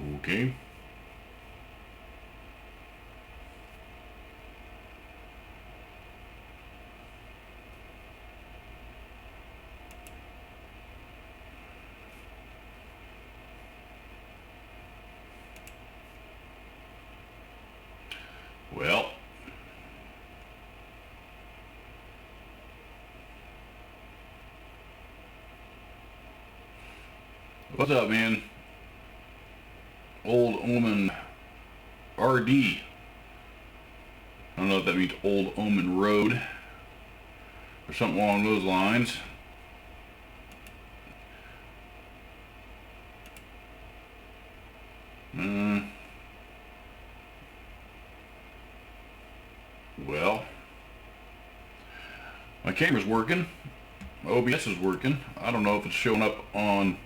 Okay. Well, what's up, man? Old Omen RD. I don't know if that means Old Omen Road or something along those lines. Well, my camera's working. My OBS is working. I don't know if it's showing up on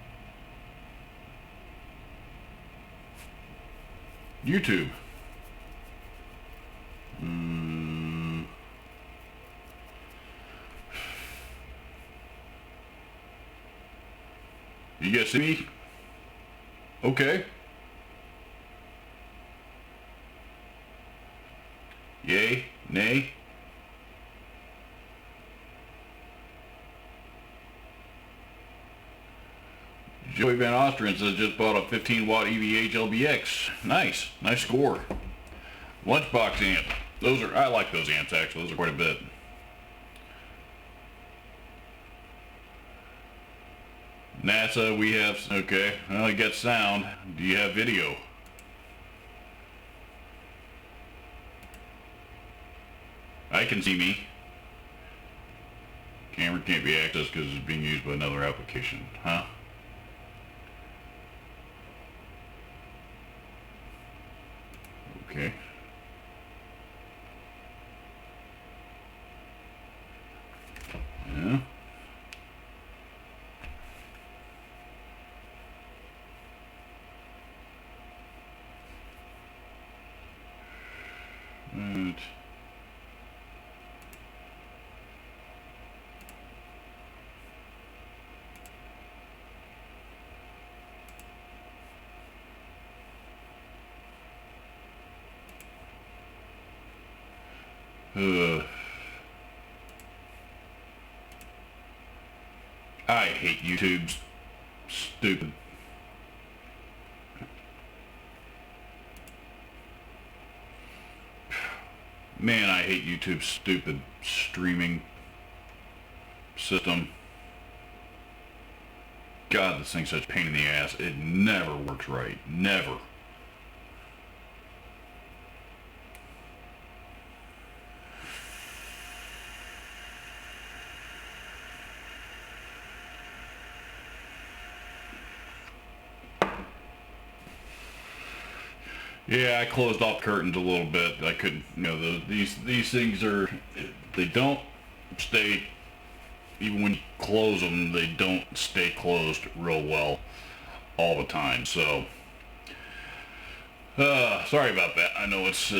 YouTube. You guys see me? Okay. Yay? Nay? Joey Van Ostrin says just bought a 15 watt EVH LBX. Nice. Nice score. Lunchbox amp. Those are, I like those amps actually. Those are quite a bit. NASA, we have, okay. Well, you got sound. Do you have video? I can see me. Camera can't be accessed because it's being used by another application. Huh? Okay. Yeah. Right. I hate YouTube. Stupid. Man, I hate YouTube's stupid streaming system. God, this thing's such a pain in the ass. It never works right. Never. Yeah, I closed off curtains a little bit. I couldn't, these things are, they don't stay, even when you close them, they don't stay closed real well all the time. So, sorry about that. I know it's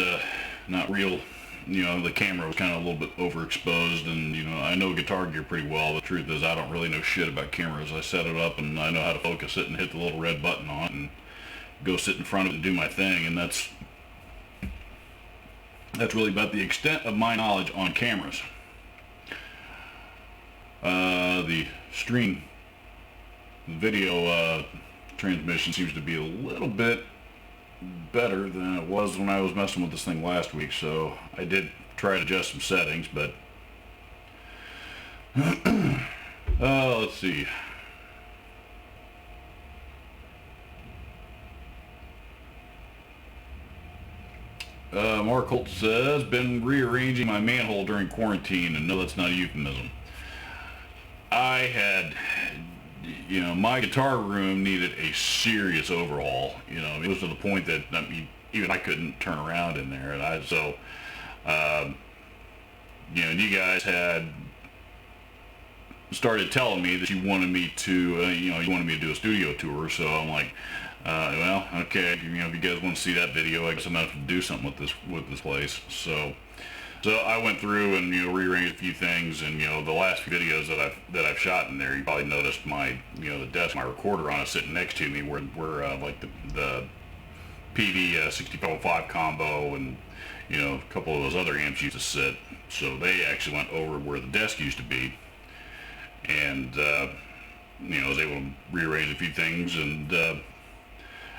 not real. The camera was kind of a little bit overexposed, and I know guitar gear pretty well. The truth is, I don't really know shit about cameras. I set it up, and I know how to focus it and hit the little red button on it, and go sit in front of it and do my thing, and that's really about the extent of my knowledge on cameras. The stream video transmission seems to be a little bit better than it was when I was messing with this thing last week, so I did try to adjust some settings, but let's see. Mark Holt says, been rearranging my manhole during quarantine, and no, that's not a euphemism. I had, my guitar room needed a serious overhaul. It was to the point that, even I couldn't turn around in there, and and you guys had started telling me that you wanted me to do a studio tour, so I'm like, well, okay, if you guys want to see that video, I guess I'm going to have to do something with this place. So I went through and rearranged a few things, and the last few videos that I've shot in there, you probably noticed my the desk, my recorder on it sitting next to me, where like the PV 6505 combo, and a couple of those other amps used to sit. So they actually went over where the desk used to be, and I was able to rearrange a few things, and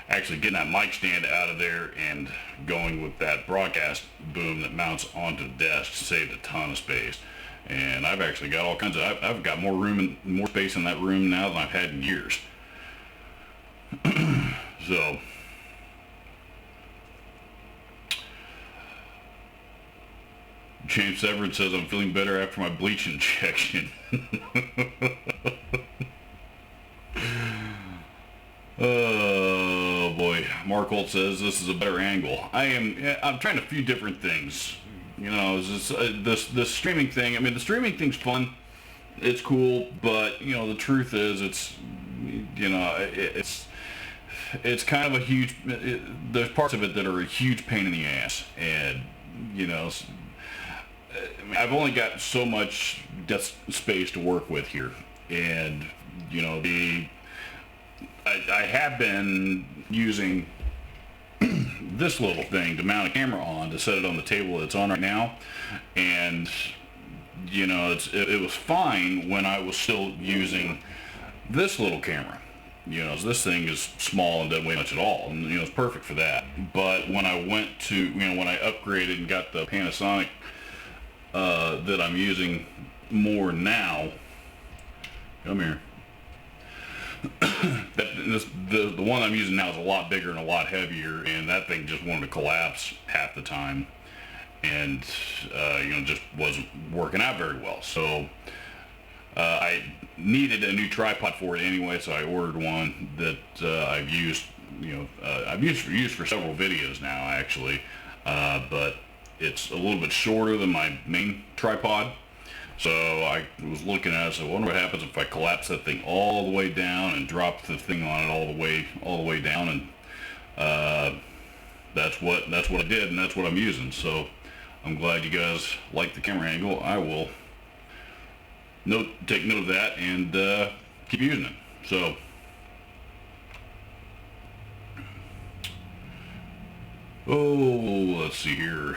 actually getting that mic stand out of there and going with that broadcast boom that mounts onto the desk saved a ton of space. And I've actually got all kinds of, I've got more room and more space in that room now than I've had in years. So James Severin says, I'm feeling better after my bleach injection. Oh boy. Mark Holt says this is a better angle. I'm trying a few different things. This streaming thing. I mean, the streaming thing's fun. It's cool, but the truth is, it's kind of a huge. There's parts of it that are a huge pain in the ass, and I've only got so much desk space to work with here, and I have been using this little thing to mount a camera on, to set it on the table that it's on right now, and it was fine when I was still using this little camera. This thing is small and doesn't weigh much at all, and it's perfect for that. But when I went to when I upgraded and got the Panasonic that I'm using more now, come here. The one I'm using now is a lot bigger and a lot heavier, and that thing just wanted to collapse half the time, and just wasn't working out very well. So I needed a new tripod for it anyway, so I ordered one that I've used. I've used for several videos now actually, but it's a little bit shorter than my main tripod. So I was looking at it, so I wonder what happens if I collapse that thing all the way down and drop the thing on it all the way down, and that's what I did, and that's what I'm using. So I'm glad you guys like the camera angle. I will take note of that and keep using it. So let's see here.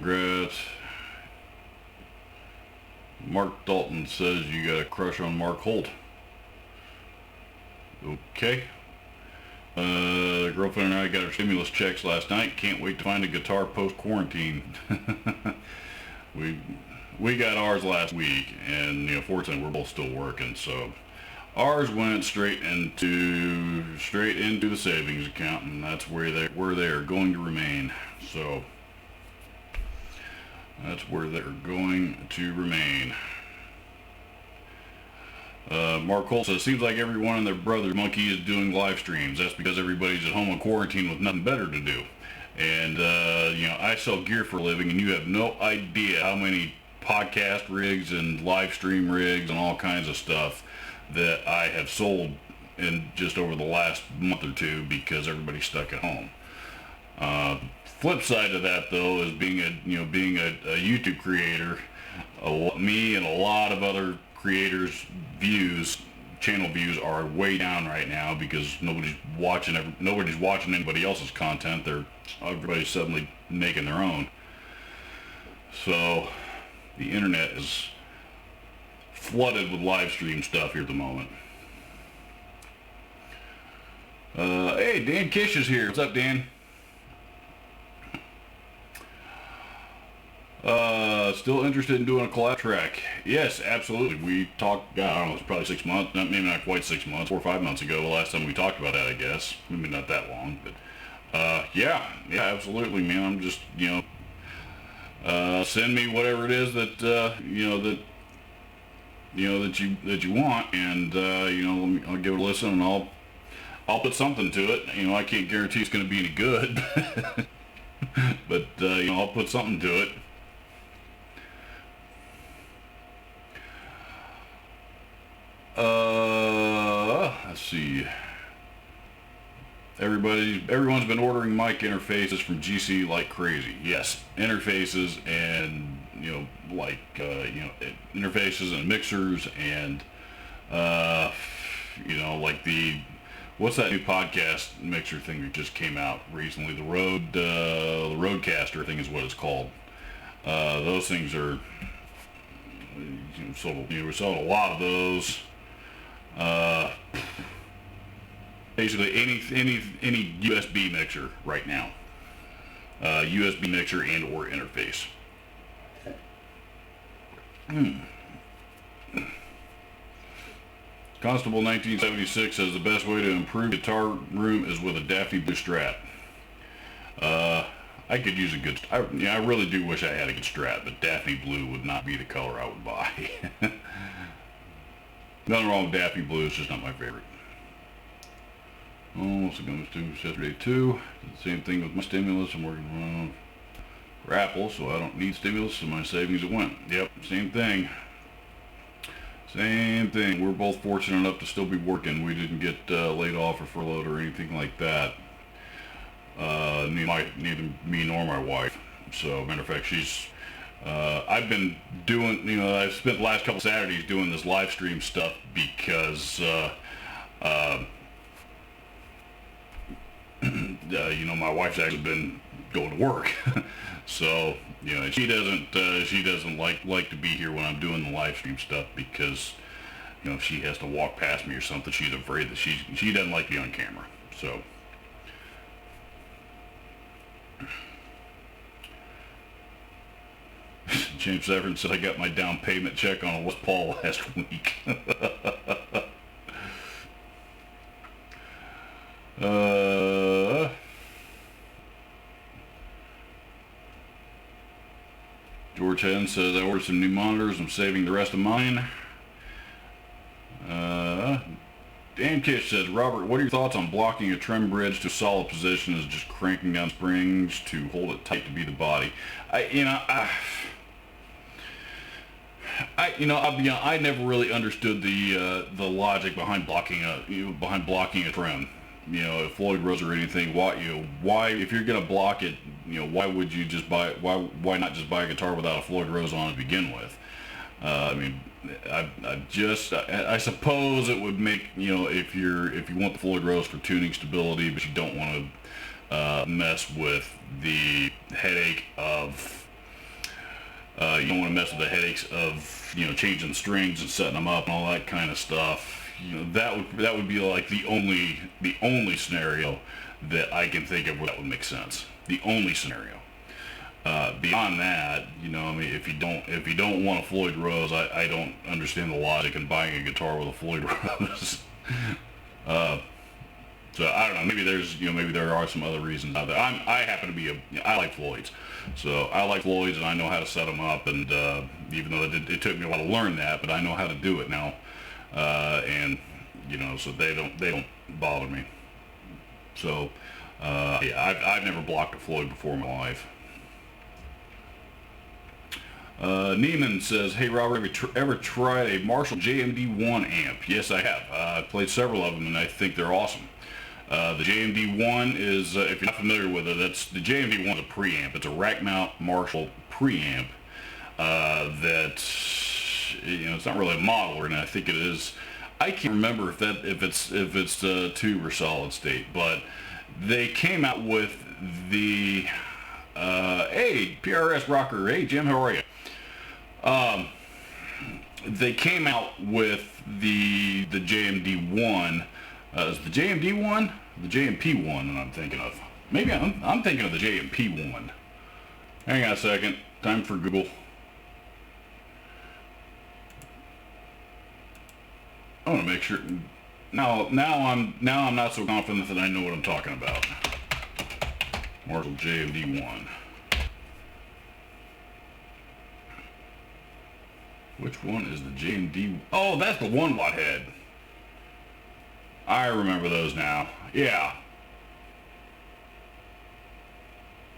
Congrats. Mark Dalton says you got a crush on Mark Holt. Okay. The girlfriend and I got our stimulus checks last night. Can't wait to find a guitar post-quarantine. We got ours last week, and fortunately we're both still working, so ours went straight into the savings account, and that's where they are going to remain. So that's where they're going to remain. Mark Holt says, seems like everyone and their brother monkey is doing live streams. That's because everybody's at home in quarantine with nothing better to do. And I sell gear for a living, and you have no idea how many podcast rigs and live stream rigs and all kinds of stuff that I have sold in just over the last month or two because everybody's stuck at home. Flip side of that, though, is being a YouTube creator. Me and a lot of other creators' channel views are way down right now because nobody's watching anybody else's content. Everybody's suddenly making their own. So the internet is flooded with live stream stuff here at the moment. Hey, Dan Kish is here. What's up, Dan? Still interested in doing a collab track? Yes, absolutely. We talked, I don't know, it's probably 6 months, maybe not quite 6 months, 4 or 5 months ago, the last time we talked about that, I guess. Maybe not that long, but, yeah, absolutely, man. I'm just, send me whatever it is that, that you want, and, I'll give it a listen, and I'll put something to it. I can't guarantee it's going to be any good, but, I'll put something to it. Let's see. Everyone's been ordering mic interfaces from GC like crazy. Yes, interfaces and like interfaces and mixers and like what's that new podcast mixer thing that just came out recently? The Roadcaster thing is what it's called. Those things are we're selling a lot of those. Basically any USB mixer right now. USB mixer and or interface. Constable 1976 says the best way to improve guitar room is with a Daphne Blue Strat. I could use a good. I really do wish I had a good Strat, but Daphne Blue would not be the color I would buy. Nothing wrong with Daphne Blue, it's just not my favorite. Oh, so goes to yesterday too. Same thing with my stimulus. I'm working on for Apple, so I don't need stimulus, so my savings it went. Yep, same thing. Same thing. We're both fortunate enough to still be working. We didn't get laid off or furloughed or anything like that. Neither me nor my wife. So, matter of fact, I've been doing, I've spent the last couple Saturdays doing this live stream stuff because, my wife's actually been going to work. So, she doesn't like to be here when I'm doing the live stream stuff because, if she has to walk past me or something, she's afraid that she doesn't like to be on camera. So. James Severin said I got my down payment check on a Les Paul last week. George Hen says I ordered some new monitors. I'm saving the rest of mine. Dan Kish says, Robert, what are your thoughts on blocking a trim bridge to a solid position as just cranking down springs to hold it tight to be the body? I never really understood the logic behind blocking a trim. If Floyd Rose or anything, why if you're gonna block it, why would you just why not just buy a guitar without a Floyd Rose on to begin with? I suppose it would make, if you want the Floyd Rose for tuning stability, but you don't want to mess with the headache of you don't want to mess with the headaches of changing strings and setting them up and all that kind of stuff. That would be like the only scenario that I can think of where that would make sense. The only scenario. Beyond that, if you don't want a Floyd Rose, I don't understand the logic in buying a guitar with a Floyd Rose. So I don't know. Maybe there are some other reasons out there. I happen to be I like Floyds, so I like Floyds and I know how to set them up. And even though it took me a while to learn that, but I know how to do it now. So they don't bother me. So I've never blocked a Floyd before in my life. Neiman says, hey Robert, have you ever tried a Marshall JMD1 amp? Yes, I have. I've played several of them and I think they're awesome. The JMD1 is, if you're not familiar with it, the JMD1 is a preamp. It's a rack mount Marshall preamp it's not really a model, and I think it is. I can't remember if it's tube or solid state, but they came out with the hey PRS rocker, hey Jim, how are you? They came out with the JMD1. Is the JMD1? The JMP1 that I'm thinking of. Maybe I'm thinking of the JMP1. Hang on a second. Time for Google. I want to make sure. Now I'm not so confident that I know what I'm talking about. Marshall JMD1. Which one is the JMD? Oh, that's the 1-watt head. I remember those now. Yeah.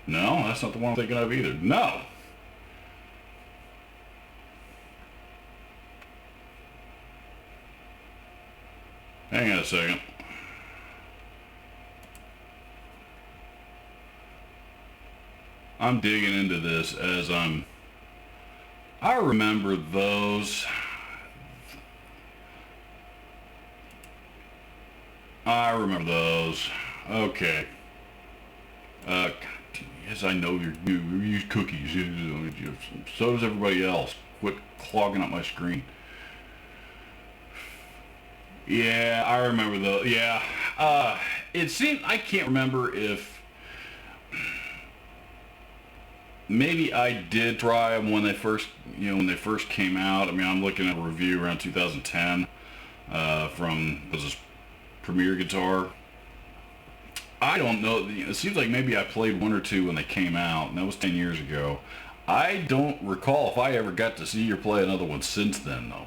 No, that's not the one I'm thinking of either. No. Hang on a second. I'm digging into this as I'm I remember those. I remember those. Okay. God, yes, I know you use cookies. So does everybody else. Quit clogging up my screen. Yeah, I remember those. Yeah. It seemed, I can't remember if maybe I did try them when they first, when they first came out. I mean, I'm looking at a review around 2010 from, was this Premier Guitar? I don't know. It seems like maybe I played one or two when they came out, and that was 10 years ago. I don't recall if I ever got to see or play another one since then, though,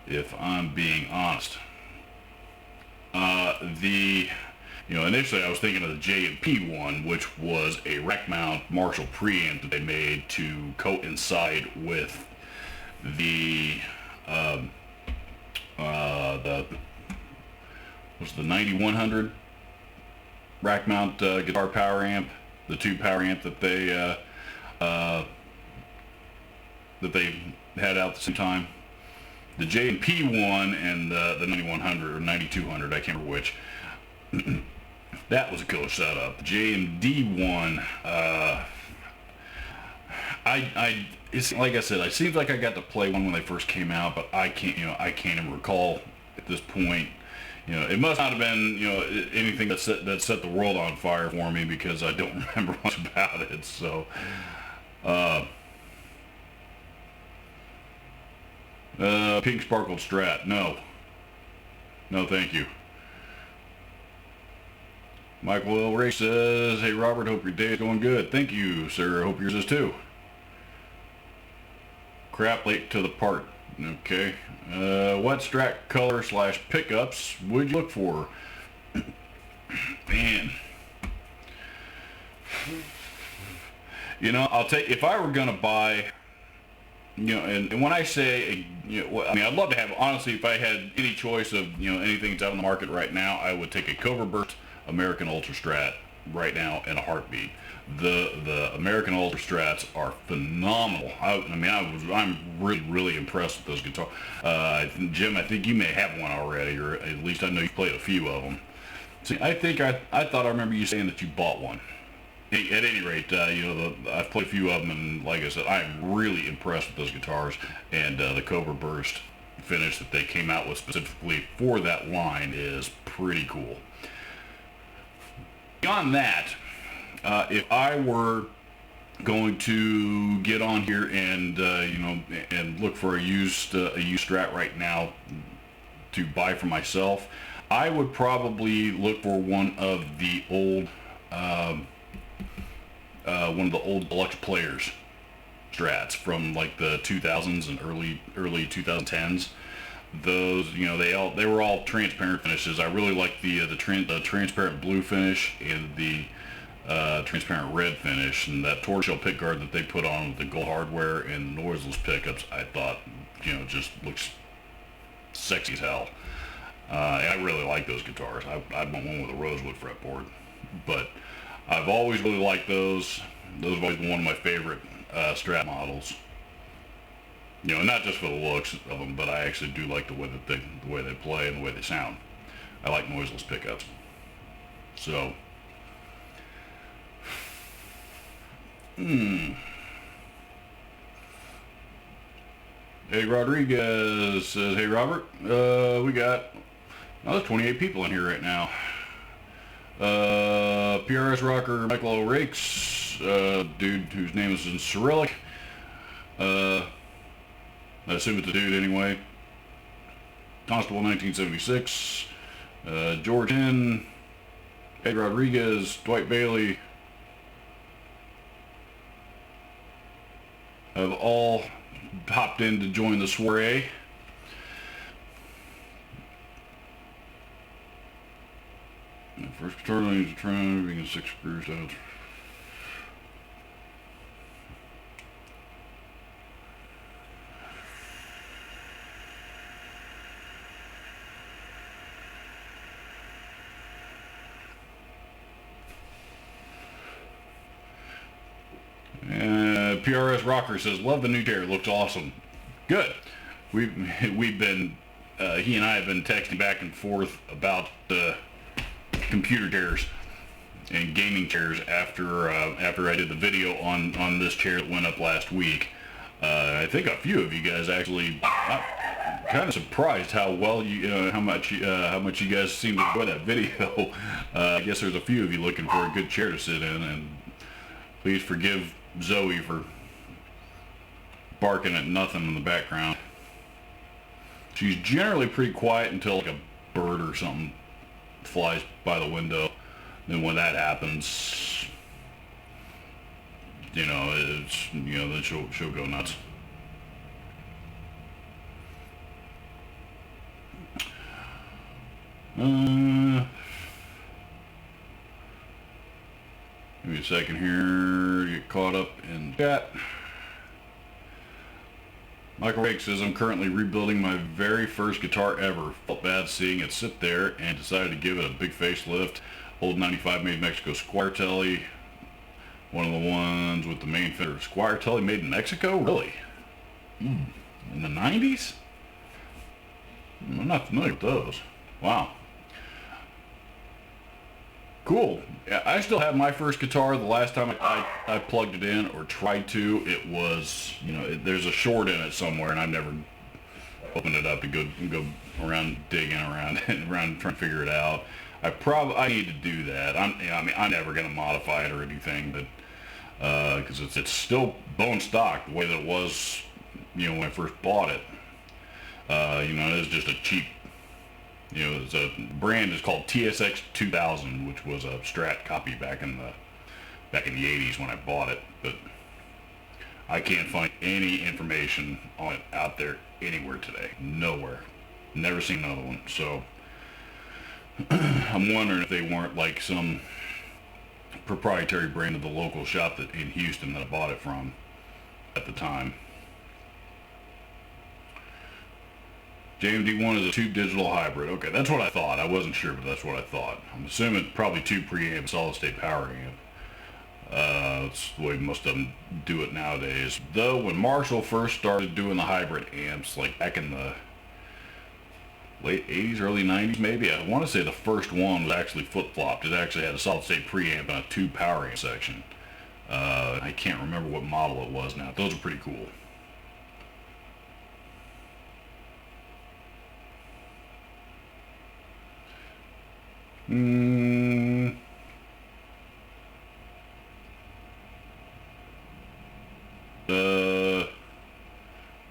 if I'm being honest. Initially I was thinking of the J&P one, which was a rack mount Marshall preamp that they made to coincide with the was the 9100 rack mount guitar power amp, the tube power amp that they had out at the same time. The J&P one and the 9100 or 9200, I can't remember which. That was a killer setup. The J&D one, it's like I said, it seems like I got to play one when they first came out, but I can't even recall at this point. It must not have been, anything that set the world on fire for me, because I don't remember much about it. So, pink sparkled Strat. No, thank you. Michael L. Ray says, "Hey Robert, hope your day is going good." Thank you, sir. Hope yours is too. Crap, late to the part. Okay. What Strat color / pickups would you look for? Man. I'll take, if I were gonna buy, and when I say, I'd love to have, honestly, if I had any choice of, anything that's out on the market right now, I would take a Cobra Burst American Ultra Strat right now in a heartbeat. The American Ultra Strats are phenomenal. I'm really impressed with those guitars. Jim, I think you may have one already, or at least I know you played a few of them. See, I thought I remember you saying that you bought one. At any rate, I've played a few of them, and like I said, I'm really impressed with those guitars, and the Cobra Burst finish that they came out with specifically for that line is pretty cool. Beyond that, if I were going to get on here and and look for a used Strat right now to buy for myself, I would probably look for one of the old deluxe players Strats from like the 2000s and early 2010s. Those, they were all transparent finishes. I really like the transparent blue finish and the transparent red finish, and that tortoiseshell pick guard that they put on with the gold hardware and noiseless pickups, I thought, just looks sexy as hell. I really like those guitars. I want one with a rosewood fretboard, but I've always really liked those. Those have always been one of my favorite Strat models. Not just for the looks of them, but I actually do like the way they play and the way they sound. I like noiseless pickups. So, Hey Rodriguez says, "Hey Robert, we got another 28 people in here right now. PRS rocker Michael O'Rakes, dude whose name is in Cyrillic. I assume it's a dude anyway. Constable 1976, George N, Ed Rodriguez, Dwight Bailey have all hopped in to join the soiree. First guitar lanes are trying being 6 screws out. PRS Rocker says, love the new chair, looks awesome. Good. We've been, he and I have been texting back and forth about computer chairs and gaming chairs after I did the video on this chair that went up last week. I think a few of you guys actually, I'm kind of surprised how well how much you guys seem to enjoy that video. I guess there's a few of you looking for a good chair to sit in, and please forgive Zoe for barking at nothing in the background. She's generally pretty quiet until like a bird or something flies by the window. Then when that happens, then she'll go nuts. Give me a second here to get caught up in chat. Michael Rake says, I'm currently rebuilding my very first guitar ever. Felt bad seeing it sit there and decided to give it a big facelift. Old 95 made in Mexico Squire Telly. One of the ones with the main fender. Squire Telly made in Mexico? Really? In the 90s? I'm not familiar with those. Wow. Cool. Yeah, I still have my first guitar. The last time I plugged it in or tried to, it was, there's a short in it somewhere, and I've never opened it up to go around digging around and around trying to figure it out. I need to do that. I'm never going to modify it or anything, but because it's still bone stock the way that it was, when I first bought it. It is just a cheap. It's a brand is called TSX 2000, which was a Strat copy back in the 80s when I bought it. But I can't find any information on it out there anywhere today. Nowhere. Never seen another one. So I'm wondering if they weren't like some proprietary brand of the local shop in Houston that I bought it from at the time. JMD1 is a tube digital hybrid. Okay, that's what I thought. I wasn't sure, but that's what I thought. I'm assuming probably two preamp, solid state power amp. That's the way most of them do it nowadays. Though when Marshall first started doing the hybrid amps, like back in the late 80s, early 90s maybe, I want to say the first one was actually flip-flopped. It actually had a solid state preamp and a tube power amp section. I can't remember what model it was now. Those are pretty cool.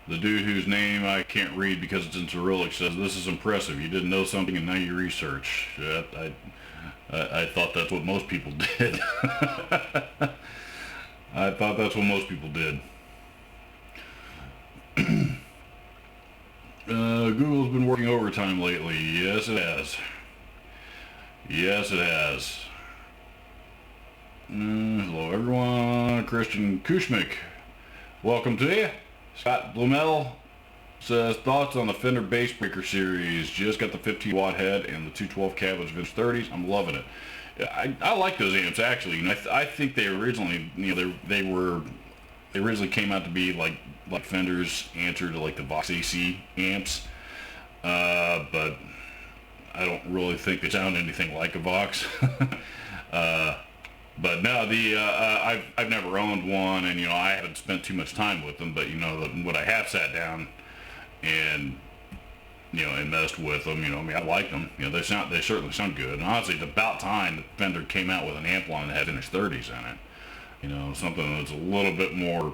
The dude whose name I can't read because it's in Cyrillic says, this is impressive. You didn't know something and now you research. I thought that's what most people did. I thought that's what most people did. Google's been working overtime lately. Yes, it has. Yes, it has. Hello, everyone. Christian Kushmik. Welcome to you. Scott Blumel says, thoughts on the Fender Bass Breaker series. Just got the 15 watt head and the 212 cab with Vince 30s. I'm loving it. I like those amps, actually. I think they originally, they originally came out to be like Fender's answer to like the Vox AC amps. But I don't really think they sound anything like a Vox. But no, I've never owned one, and I haven't spent too much time with them. But what I have sat down and and messed with them, I like them. They certainly sound good. And honestly, it's about time that Fender came out with an amp line that had Vintage 30s in it. Something that's a little bit more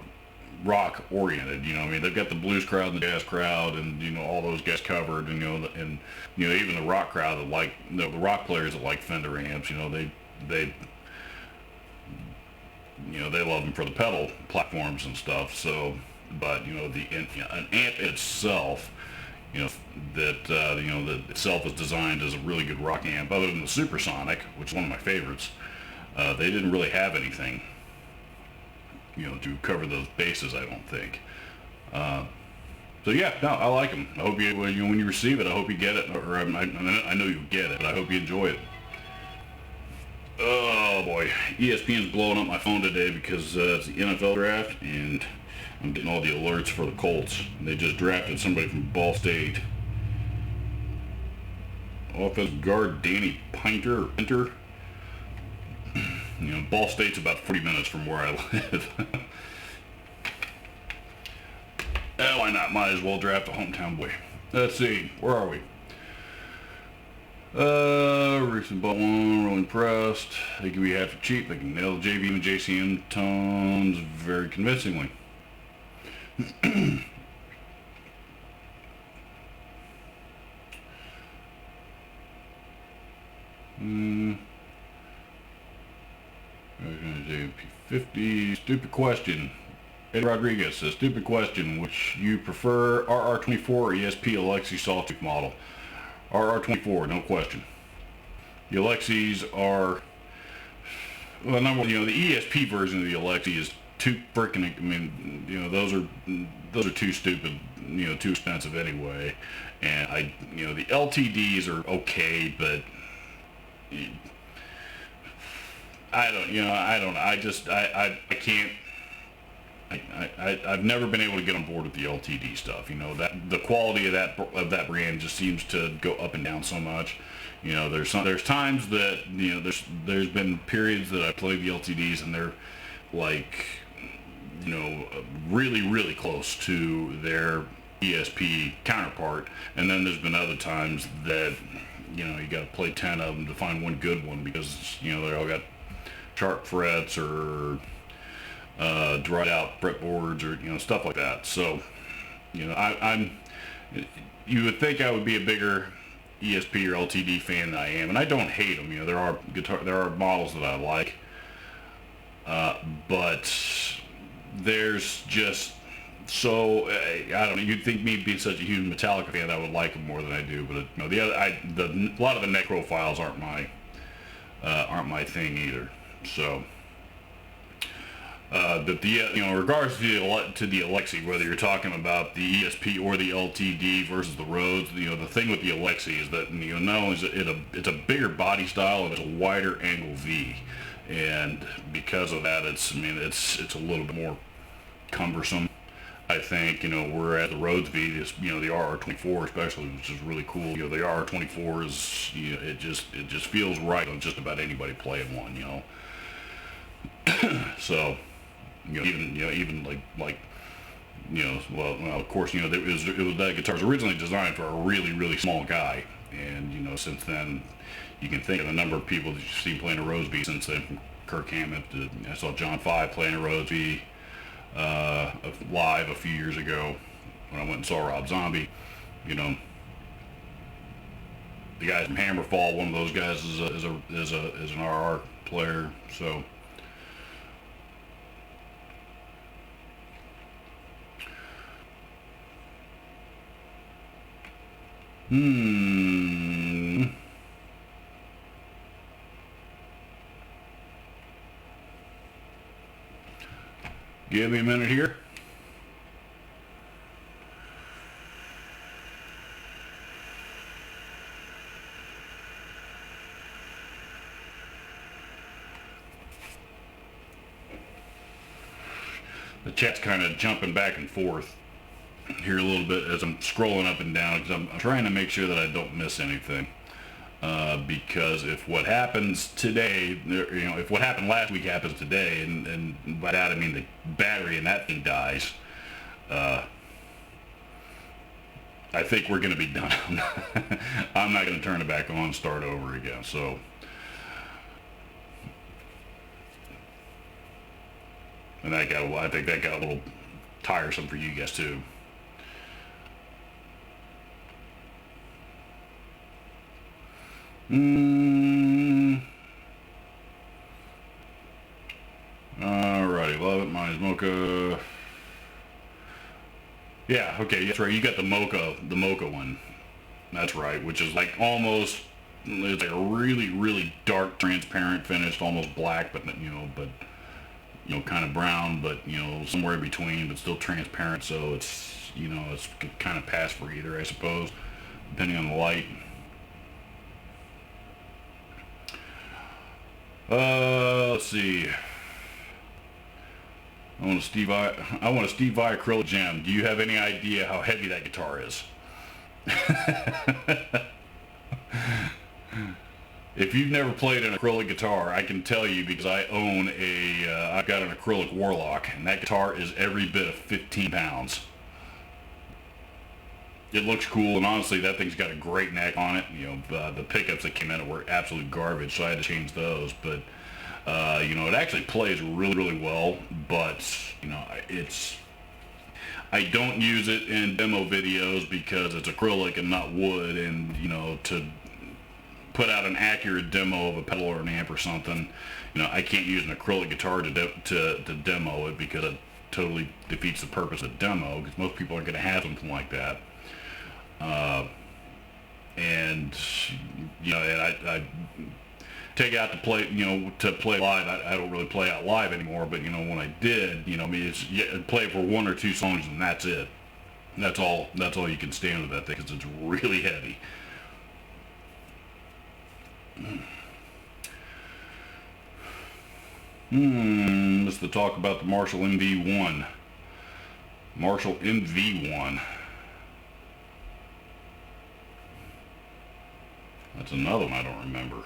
rock oriented. They've got the blues crowd and the jazz crowd, and all those guys covered, and even the rock crowd that like the rock players that like Fender amps. They love them for the pedal platforms and stuff. So, but an amp itself, that itself is designed as a really good rock amp. Other than the Supersonic, which is one of my favorites, they didn't really have anything, to cover those bases. I don't think. So yeah, no, I like them. I hope you, when you receive it, I hope you get it, or I know you get it, but I hope you enjoy it. Oh boy, ESPN's blowing up my phone today because it's the NFL draft, and I'm getting all the alerts for the Colts. They just drafted somebody from Ball State. Offensive guard Danny Pinter. You know, Ball State's about 40 minutes from where I live. Why not? Might as well draft a hometown boy. Let's see, where are we? Recent but one, really impressed. They can be half for cheap. They can nail the JV and JCM tones very convincingly. P50. Stupid question. Ed Rodriguez says, stupid question. Which you prefer, RR24 or ESP Alexi Sawtooth model? RR24, no question. The Alexis are, well, number one, you know, the ESP version of the Alexi is too freaking, I mean, you know, those are too stupid, you know, too expensive anyway. And you know, the LTDs are okay, but I can't. I've never been able to get on board with the LTD stuff. You know, that the quality of that brand just seems to go up and down so much. You know, there's times that, you know, there's been periods that I played the LTDs and they're like, you know, really close to their ESP counterpart, and then there's been other times that, you know, you got to play 10 of them to find one good one because, you know, they all got sharp frets or dried out fretboards or, you know, stuff like that. So, you know, you would think I would be a bigger ESP or LTD fan than I am, and I don't hate them. You know, there are models that I like, but there's just I don't know. You'd think me being such a huge Metallica fan, I would like them more than I do. But you know, a lot of the neck profiles aren't my thing either. So. You know, in regards to the Alexi, whether you're talking about the ESP or the LTD versus the Rhodes, you know, the thing with the Alexi is that, you know, not only is it's a bigger body style and it's a wider angle V, and because of that, it's a little bit more cumbersome, I think. You know, whereas the Rhodes V, you know, the RR24 especially, which is really cool. You know, the RR24 is, you know, it just feels right on just about anybody playing one. You know, so. Even like you know, well, of course, you know, it was that guitar was originally designed for a really small guy, and, you know, since then you can think of the number of people that you've seen playing a Rhodes V since then, from Kirk Hammett to, I saw John 5 playing a Rhodes V live a few years ago when I went and saw Rob Zombie. You know, the guys from Hammerfall, one of those guys is an RR player, so. Give me a minute here. The chat's kind of jumping back and forth here a little bit as I'm scrolling up and down, because I'm trying to make sure that I don't miss anything. Because if what happens today, you know, if what happened last week happens today, and by that I mean the battery in that thing dies, I think we're going to be done. I'm not going to turn it back on and start over again. So. And I think that got a little tiresome for you guys too. Alrighty, love it. Mine is Mocha. Yeah, okay, that's right. You got the Mocha one. That's right, which is like almost, it's like a really dark, transparent finish, almost black, but you know, kind of brown, but, you know, somewhere in between, but still transparent. So it's, you know, it's kind of pass for either, I suppose, depending on the light. Let's see. I want a Steve Vai acrylic gem. Do you have any idea how heavy that guitar is? If you've never played an acrylic guitar, I can tell you because I own I've got an acrylic Warlock, and that guitar is every bit of 15 pounds. It looks cool, and honestly, that thing's got a great neck on it. You know, the pickups that came in it were absolute garbage, so I had to change those. But you know, it actually plays really, really well. But you know, I don't use it in demo videos because it's acrylic and not wood, and you know, to put out an accurate demo of a pedal or an amp or something, you know, I can't use an acrylic guitar to demo it because it totally defeats the purpose of demo, because most people aren't going to have something like that. And you know, and I take out to play, you know, to play live. I don't really play out live anymore, but you know, when I did, you know, I mean, it's play for one or two songs and that's it. That's all you can stand with that thing, because it's really heavy. Let's talk about the Marshall MV1. Marshall MV1. That's another one I don't remember.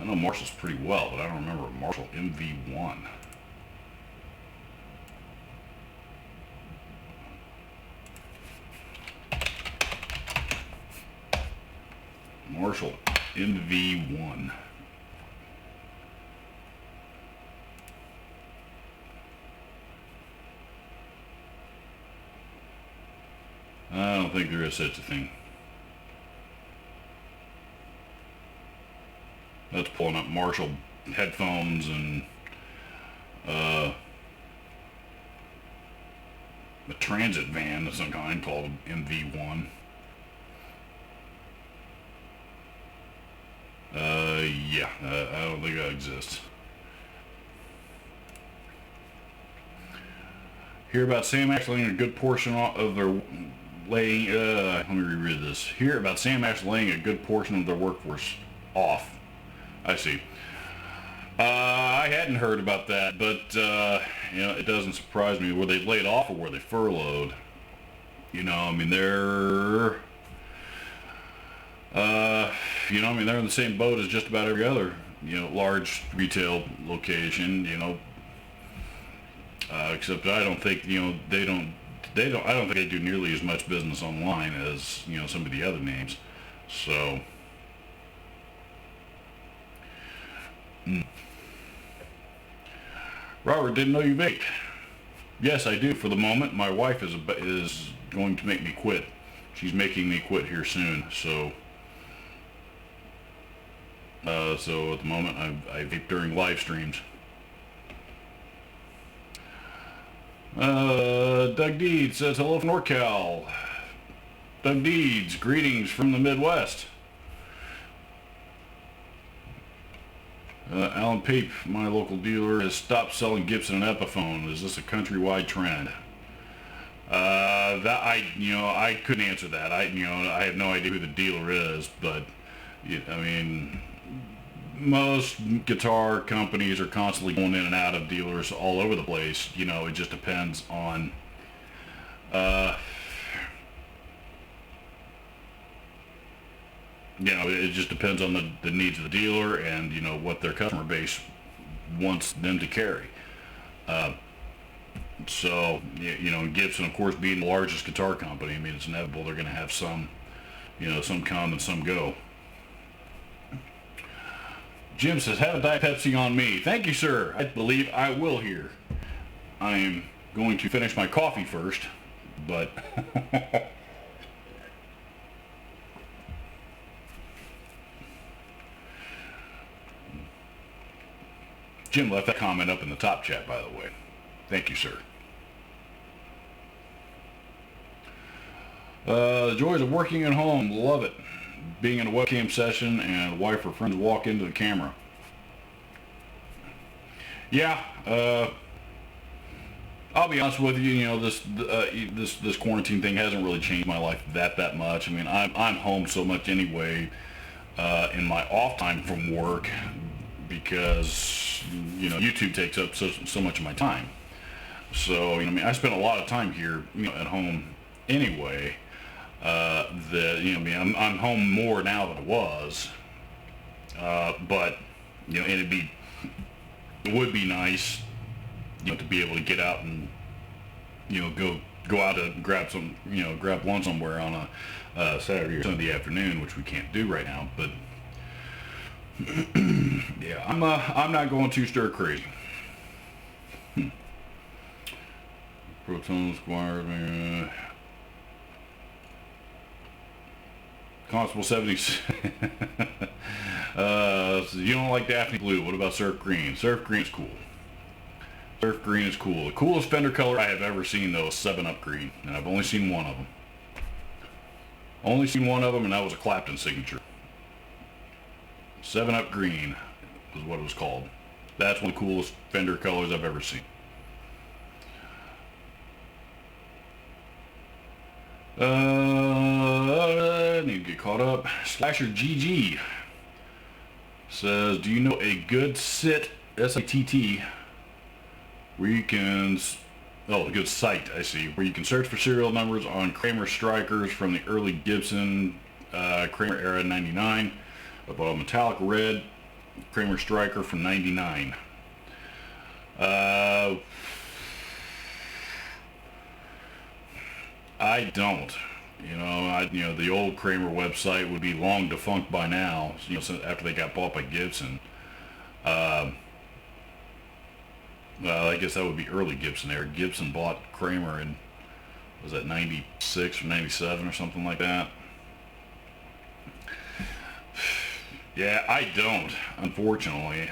I know Marshall's pretty well, but I don't remember a Marshall MV1. Marshall MV1. I don't think there is such a thing. That's pulling up Marshall headphones and a transit van of some kind called MV1. Yeah, I don't think that exists. Hear about Sam Ash laying a good portion of their let me reread this. Hear about Sam Ash laying a good portion of their workforce off. I see. I hadn't heard about that, but you know, it doesn't surprise me. Were they laid off or were they furloughed? You know, I mean, they're you know, I mean, they're in the same boat as just about every other, you know, large retail location, you know, except I don't think, you know, I don't think they do nearly as much business online as, you know, some of the other names. So, Robert, didn't know you vape. Yes, I do for the moment. My wife is going to make me quit. She's making me quit here soon, so so at the moment I vape during live streams. Doug Deeds says hello from NorCal. Doug Deeds, greetings from the Midwest. Alan Pape, my local dealer, has stopped selling Gibson and Epiphone. Is this a countrywide trend? That I couldn't answer that. I have no idea who the dealer is, but I mean, most guitar companies are constantly going in and out of dealers all over the place. You know, it just depends on you know, it just depends on the needs of the dealer and, you know, what their customer base wants them to carry. So, you know, Gibson, of course, being the largest guitar company, I mean, it's inevitable they're going to have some, you know, some come and some go. Jim says, have a Diet Pepsi on me. Thank you, sir. I believe I will here. I am going to finish my coffee first, but... Jim left that comment up in the top chat, by the way. Thank you, sir. The joys of working at home. Love it. Being in a webcam session and wife or friends walk into the camera. Yeah, I'll be honest with you. You know, this quarantine thing hasn't really changed my life that much. I mean, I'm home so much anyway. in my off time from work because, YouTube takes up so much of my time. So, I spend a lot of time here, at home anyway. I'm home more now than I was. But, and it would be nice, to be able to get out and, go out to grab lunch somewhere on a Saturday or Sunday afternoon, which we can't do right now. But yeah, I'm not going too stir crazy. Proton Squires, Constable 70. You don't like Daphne Blue. What about Surf Green? Surf Green is cool. Surf Green is cool. The coolest fender color I have ever seen, though, is 7-Up Green. And I've only seen one of them. Only seen one of them, and that was a Clapton signature. 7-Up Green is what it was called. That's one of the coolest fender colors I've ever seen. I need to get caught up. Slasher GG says, do you know a good sit, S-I-T-T, where you can, a good site, I see, where you can search for serial numbers on Kramer strikers from the early Gibson Kramer era 99. I bought a metallic red Kramer striker from 99. I don't. The old Kramer website would be long defunct by now, after they got bought by Gibson. Well, I guess that would be early Gibson era. Gibson bought Kramer in, was that 96 or 97 or something like that? Yeah, I don't, unfortunately.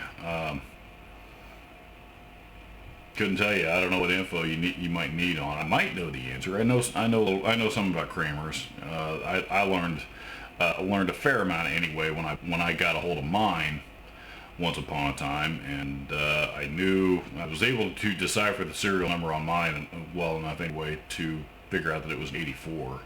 Couldn't tell you. I don't know what info you might need on. I might know the answer. I know something about Kramers. I learned a fair amount anyway when I got a hold of mine once upon a time, and I was able to decipher the serial number on mine well enough anyway to figure out that it was 84.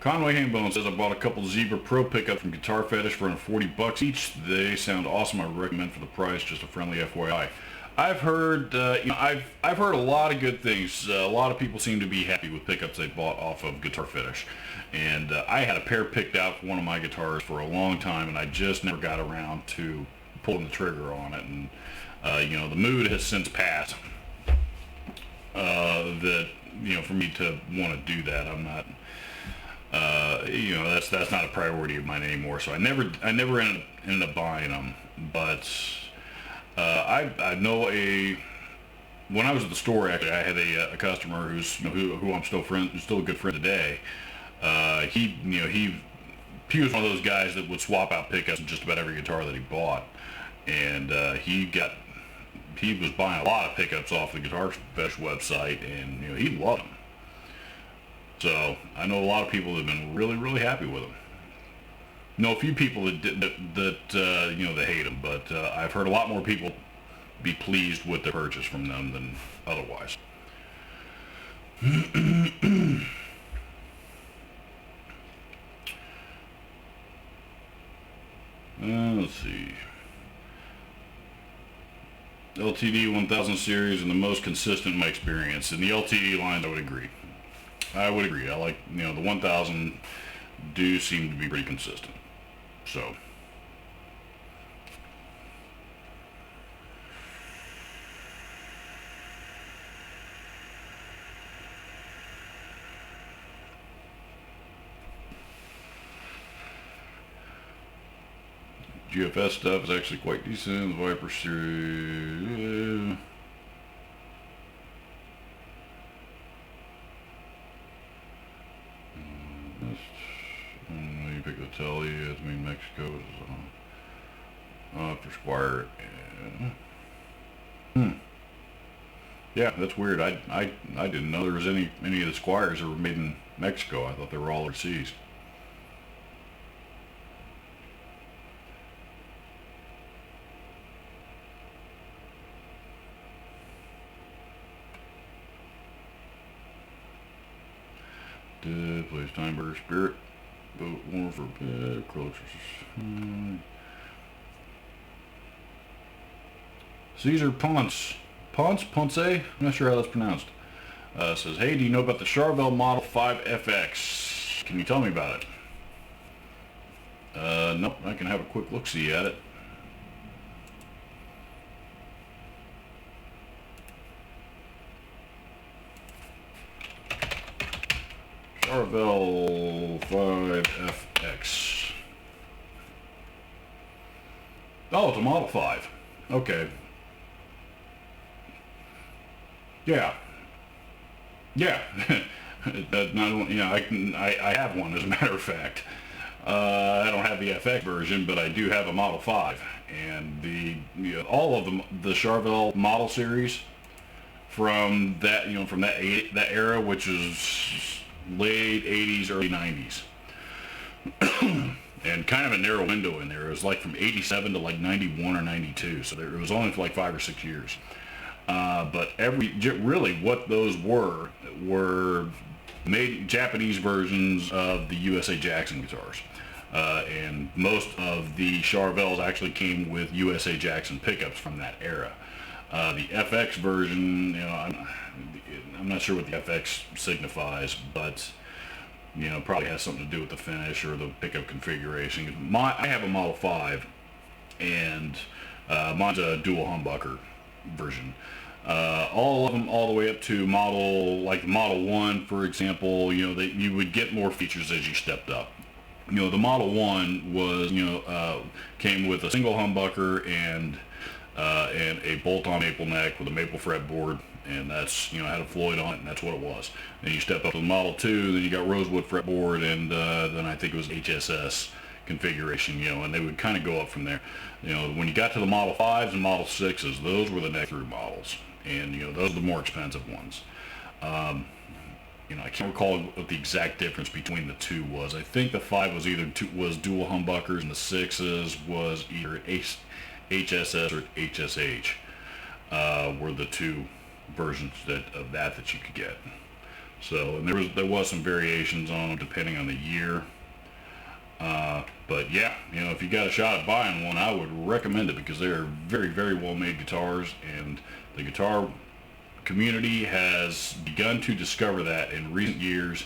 Conway Hambone says, I bought a couple Zebra Pro pickups from Guitar Fetish for $40 each. They sound awesome. I recommend for the price. Just a friendly FYI. I've heard, I've heard a lot of good things. A lot of people seem to be happy with pickups they bought off of Guitar Fetish, and I had a pair picked out for one of my guitars for a long time, and I just never got around to pulling the trigger on it. And the mood has since passed. For me to want to do that, I'm not. That's not a priority of mine anymore. So I never ended up buying them. But I know when I was at the store, actually, I had a customer who I'm still a good friend today. He was one of those guys that would swap out pickups in just about every guitar that he bought, and he was buying a lot of pickups off the Guitar Fetish website, and he loved them. So I know a lot of people that have been really, really happy with them. Know a few people that hate them, but I've heard a lot more people be pleased with the purchase from them than otherwise. Let's see. LTD 1000 series and the most consistent in my experience. In the LTD lines, I would agree. I like, the 1000 do seem to be pretty consistent. So. GFS stuff is actually quite decent. The Viper series. You pick the telly. It's Mexico for Squire. Yeah, that's weird. I didn't know there was any of the Squires that were made in Mexico. I thought they were all overseas. Place Steinberger Spirit. Boat more for acrylics. Caesar Ponce. Ponce? I'm not sure how that's pronounced. Says, hey, do you know about the Charvel Model 5 FX? Can you tell me about it? Nope, I can have a quick look-see at it. Charvel 5FX. Oh, it's a Model 5. Okay. Yeah. Yeah. I have one, as a matter of fact. I don't have the FX version, but I do have a Model 5. And all of the Charvel model series from that, that era, which is late 80s, early 90s. And kind of a narrow window in there. It was like from 87 to like 91 or 92. So it was only for like 5 or 6 years. But really what those were made Japanese versions of the USA Jackson guitars. And most of the Charvels actually came with USA Jackson pickups from that era. The FX version, I'm not sure what the FX signifies, but probably has something to do with the finish or the pickup configuration. I have a Model 5, and mine's a dual humbucker version. All of them, all the way up to Model 1, for example, that you would get more features as you stepped up. The Model 1 was, came with a single humbucker and a bolt-on maple neck with a maple fretboard, and that's, had a Floyd on it, and that's what it was. Then you step up to the Model 2, then you got rosewood fretboard, and then I think it was HSS configuration, and they would kind of go up from there. When you got to the Model 5s and Model 6s, those were the neck-through models, and those are the more expensive ones. I can't recall what the exact difference between the two was. I think the 5 was dual humbuckers, and the 6s was either HSS or HSH. Were the two versions of that you could get. So, and there was some variations on them depending on the year. But yeah, if you got a shot at buying one, I would recommend it because they're very, very well made guitars, and the guitar community has begun to discover that in recent years,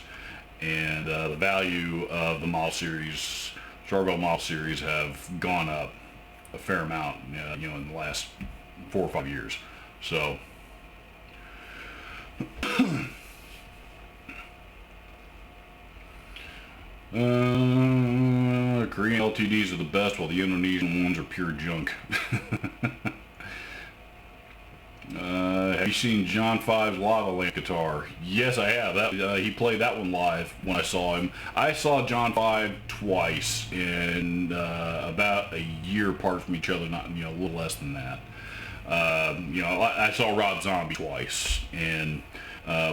and the value of the model series, Charvel model series, have gone up a fair amount, in the last 4 or 5 years. So Korean LTDs are the best, while the Indonesian ones are pure junk. Have you seen John 5's Lava Lamp guitar? Yes, I have. He played that one live when I saw him. I saw John 5 twice in about a year apart from each other, not a little less than that. I saw Rob Zombie twice, and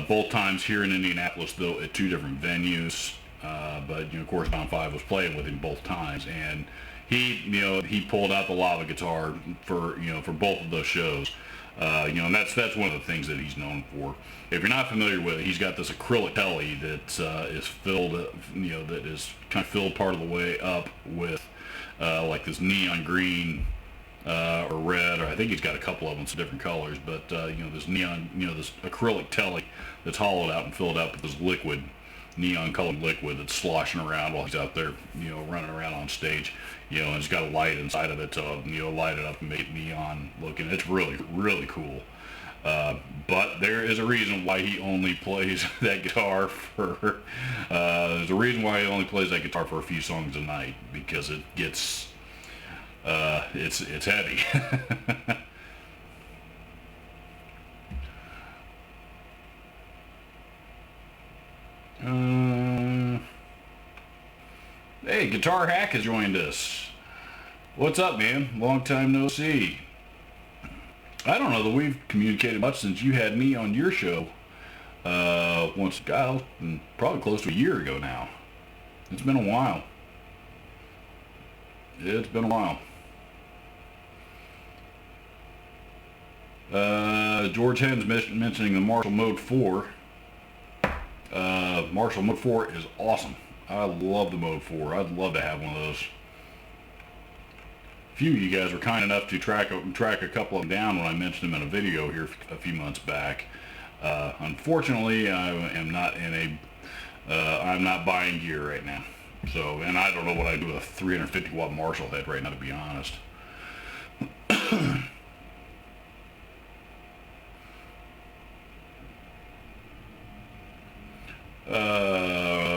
both times here in Indianapolis, though at 2 different venues. But of course, John 5 was playing with him both times, and he pulled out the lava guitar for both of those shows. And that's one of the things that he's known for. If you're not familiar with it, he's got this acrylic telly that is filled, that is kind of filled part of the way up with like this neon green or red, or I think he's got a couple of them, some different colors. But this neon, this acrylic telly that's hollowed out and filled up with this liquid, neon-colored liquid that's sloshing around while he's out there, running around on stage. And it's got a light inside of it to, light it up and make it neon looking. It's really, really cool. But there is a reason why he only plays that guitar for, there's a reason why he only plays that guitar for a few songs a night, because it gets, it's heavy. Hey, Guitar Hack has joined us. What's up, man? Long time no see. I don't know that we've communicated much since you had me on your show once, probably close to a year ago now. It's been a while. It's been a while. George Hen's mentioning the Marshall Mode 4. Marshall Mode 4 is awesome. I love the Mode 4. I'd love to have one of those. A few of you guys were kind enough to track a couple of them down when I mentioned them in a video here a few months back. Unfortunately, I am not in a I'm not buying gear right now. So, and I don't know what I do with a 350 watt Marshall head right now, to be honest.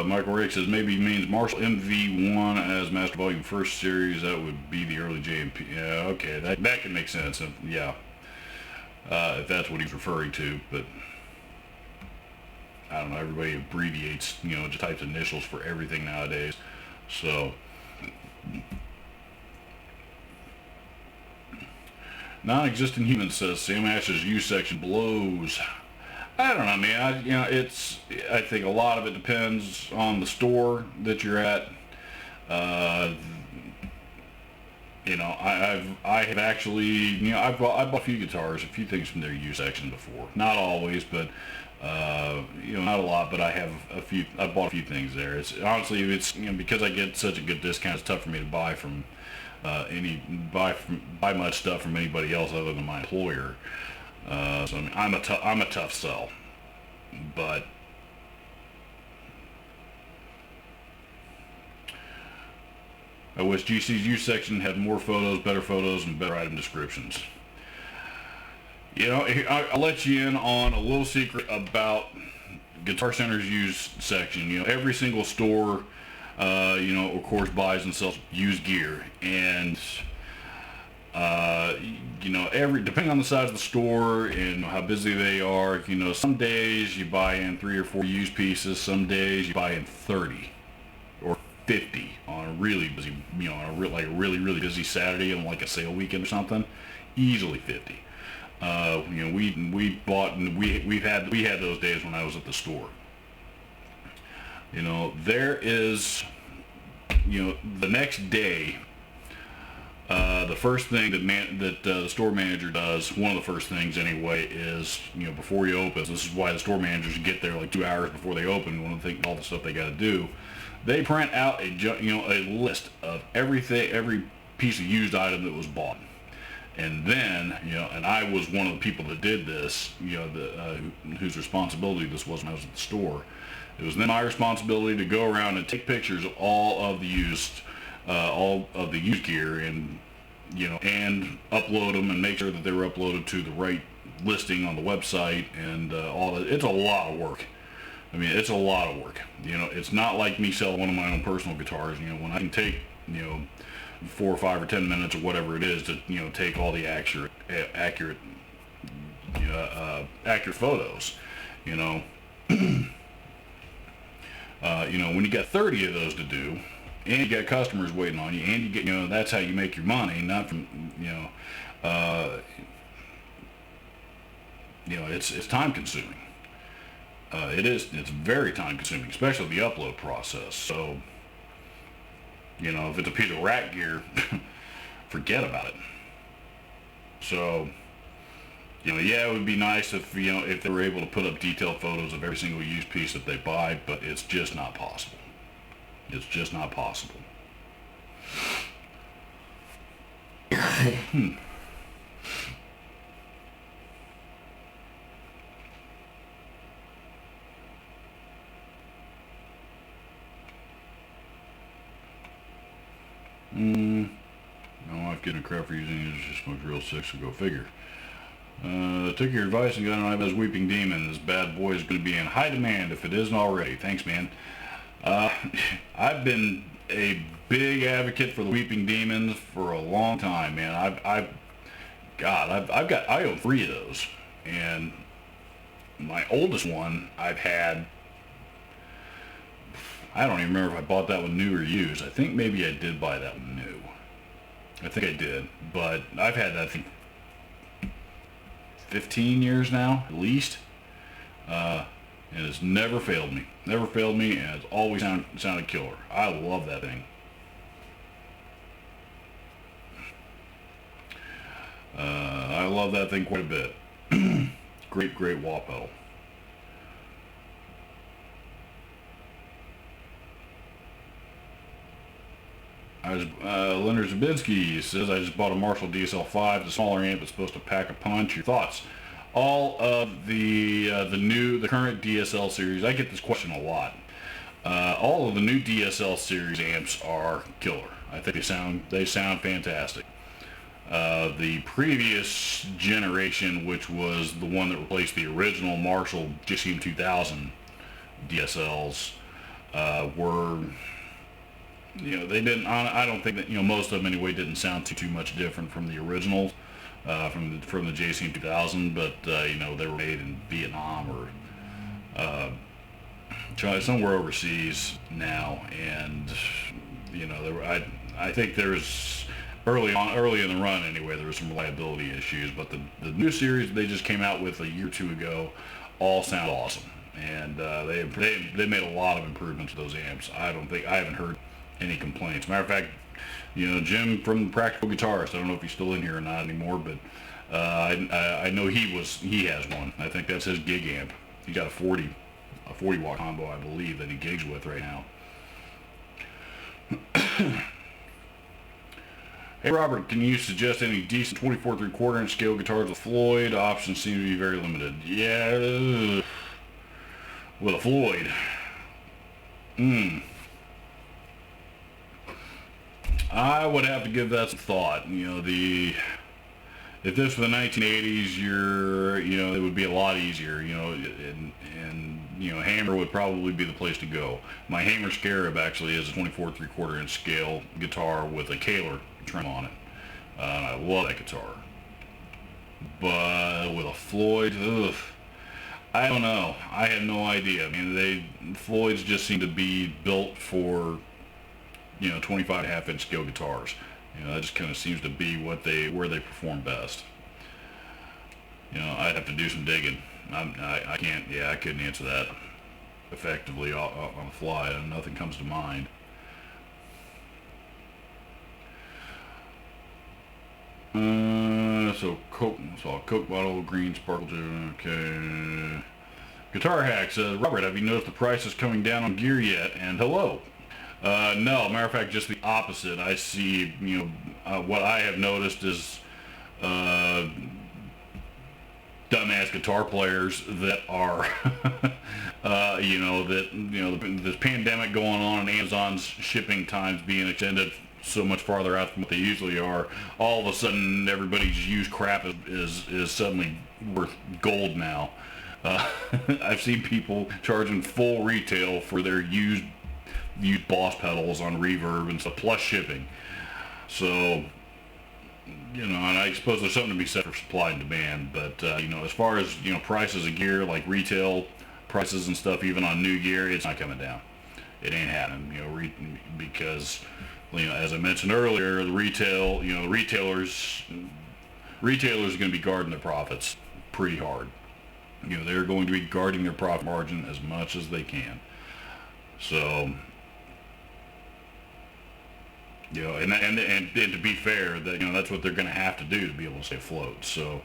Michael Rick says maybe he means Marshall MV1 as Master Volume First Series. That would be the early JMP. Yeah, okay, that can make sense. Yeah, if that's what he's referring to. But I don't know. Everybody abbreviates, just types initials for everything nowadays. So. Non-existent human says Sam Ash's U section blows. I don't know, man. I think a lot of it depends on the store that you're at. I have actually, I bought a few guitars, a few things from their U section before. Not always, but not a lot. But I have a few. I bought a few things there. It's honestly, because I get such a good discount, it's tough for me to buy from buy much stuff from anybody else other than my employer. So I'm a tough sell, but I wish GC's U section had more photos, better photos, and better item descriptions. I'll let you in on a little secret about Guitar Center's used section. Every single store, of course, buys and sells used gear, and depending on the size of the store and how busy they are, some days you buy in 3 or 4 used pieces, some days you buy in 30 or 50 on a really busy, on a really, really busy Saturday on like a sale weekend or something, easily 50. We bought, and we had those days when I was at the store. There is, the next day, the first thing that the store manager does, one of the first things anyway, is, before he opens, this is why the store managers get there like 2 hours before they open, one of the things, all the stuff they got to do, they print out a list of everything, every piece of used item that was bought. And then, and I was one of the people that did this, whose responsibility this was when I was at the store. It was then my responsibility to go around and take pictures of all of the used gear, and and upload them and make sure that they were uploaded to the right listing on the website, and all that. It's a lot of work. I mean, it's a lot of work. It's not like me selling one of my own personal guitars. When I can take 4 or 5 or 10 minutes or whatever it is to take all the accurate photos. When you got 30 of those to do, and you got customers waiting on you, and you get, that's how you make your money, not from, it's time consuming. It's very time consuming, especially the upload process. So, if it's a piece of rack gear, forget about it. So, yeah, it would be nice if they were able to put up detailed photos of every single used piece that they buy, but it's just not possible. It's just not possible. My wife getting a crap for using it. She smokes real sick, so go figure. Took your advice and got an Ibanez Weeping Demon. This bad boy is going to be in high demand if it isn't already. Thanks, man. I've been a big advocate for the Weeping Demons for a long time, man. I own 3 of those, and my oldest one I've had. I don't even remember if I bought that one new or used. I think maybe I did buy that one new. I think I did, but I've had that thing 15 years now, at least. And it's never failed me. Never failed me, and it's always sounded killer. I love that thing. I love that thing quite a bit. Great wah pedal. Leonard Zabinski says, I just bought a Marshall DSL-5, the smaller amp that's supposed to pack a punch. Your thoughts? All of the current DSL series, I get this question a lot. All of the new DSL series amps are killer. I think they sound fantastic. The previous generation, which was the one that replaced the original Marshall JCM 2000 DSLs, were, they didn't. I don't think that, most of them anyway didn't sound too much different from the originals, from the JCM 2000. But they were made in Vietnam or somewhere overseas now, and I think there's early in the run anyway, there was some reliability issues, but the new series they just came out with a year or two ago all sound awesome, and they made a lot of improvements to those amps. I haven't heard any complaints. Matter of fact, Jim from Practical Guitarist, I don't know if he's still in here or not anymore, but I know he has one. I think that's his gig amp. He's got a 40 watt combo, I believe, that he gigs with right now. Hey Robert, can you suggest any decent 24 3/4 inch scale guitars with Floyd? Options seem to be very limited. Yeah, with a Floyd. I would have to give that some thought. If this were the 1980s, it would be a lot easier. And Hammer would probably be the place to go. My Hammer Scarab actually is a 24 3/4 inch scale guitar with a Kaler trim on it. I love that guitar. But with a Floyd, I don't know. I have no idea. Floyds just seem to be built for 25.5 inch scale guitars. That just kind of seems to be where they perform best. I'd have to do some digging. I can't. Yeah, I couldn't answer that effectively on the fly. Nothing comes to mind. So a Coke bottle, green sparkle. Okay. Guitar Hack says, Robert, have you noticed the prices coming down on gear yet? And hello. No, matter of fact, just the opposite. I see, what I have noticed is dumbass guitar players that are, this pandemic going on and Amazon's shipping times being extended so much farther out than what they usually are. All of a sudden, everybody's used crap is suddenly worth gold now. I've seen people charging full retail for their used Boss pedals on Reverb and stuff, plus shipping. So, and I suppose there's something to be said for supply and demand, but, as far as, prices of gear, like retail prices and stuff, even on new gear, it's not coming down. It ain't happening, because, as I mentioned earlier, the retailers are going to be guarding their profits pretty hard. They're going to be guarding their profit margin as much as they can. So, and to be fair, that that's what they're going to have to do to be able to stay afloat. So,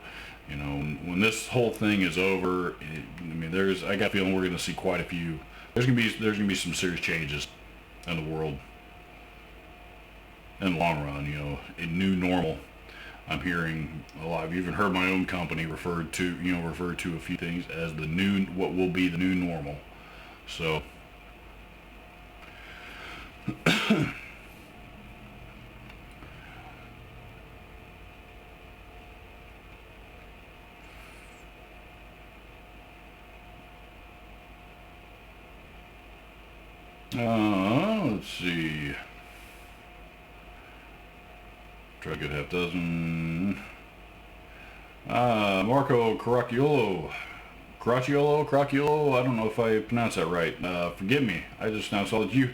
when this whole thing is over, I got a feeling we're going to see quite a few. There's going to be some serious changes in the world in the long run. A new normal. I'm hearing a lot. I've even heard my own company refer to a few things as what will be the new normal. So. Let's see. Try to get half dozen. Marco Caracciolo. I don't know if I pronounced that right. Forgive me. I just now saw that you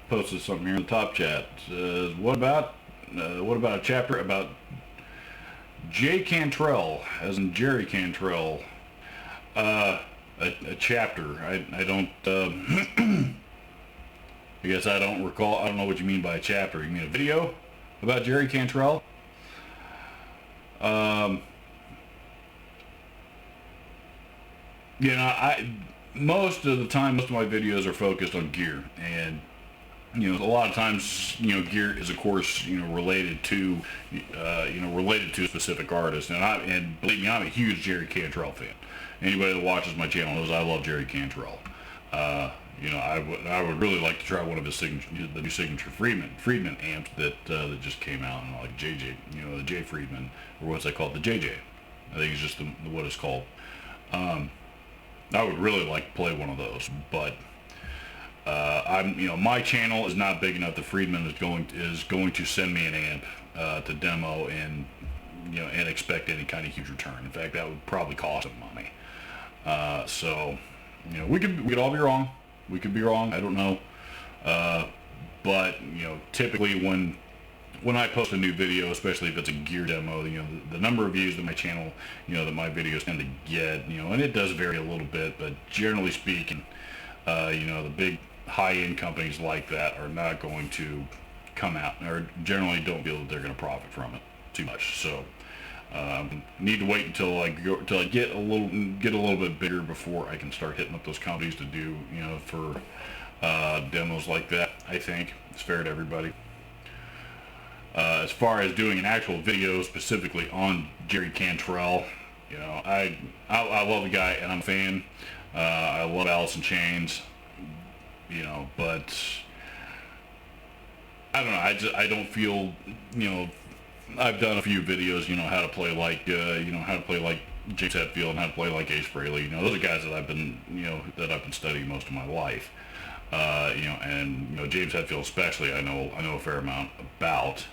posted something here in the top chat. Says, what about a chapter about Jay Cantrell, as in Jerry Cantrell? A chapter. I don't. I guess I don't recall. I don't know what you mean by a chapter. You mean a video about Jerry Cantrell? Most of the time, most of my videos are focused on gear, and A lot of times, gear is of course, related to, related to a specific artist. And believe me, I'm a huge Jerry Cantrell fan. Anybody that watches my channel knows I love Jerry Cantrell. I would really like to try one of his the new signature Friedman amps that just came out, and like JJ, the J Friedman, or what's that called, the JJ. I think it's just what it's called. I would really like to play one of those, but my channel is not big enough that Friedman is going to send me an amp to demo and expect any kind of huge return. In fact, that would probably cost him money. So we could all be wrong. We could be wrong. I don't know. But typically when I post a new video, especially if it's a gear demo, the number of views that my channel, that my videos tend to get, and it does vary a little bit, but generally speaking, the big high-end companies like that are not going to come out, or generally don't feel that they're going to profit from it too much. So need to wait until I get a little bit bigger before I can start hitting up those companies to do for demos like that. I think it's fair to everybody. As far as doing an actual video specifically on Jerry Cantrell, I love the guy and I'm a fan. I love Alice in Chains, but I don't know. I don't feel, I've done a few videos, how to play like, James Hetfield and how to play like Ace Frehley. Those are guys that I've been studying most of my life. And James Hetfield especially, I know a fair amount about,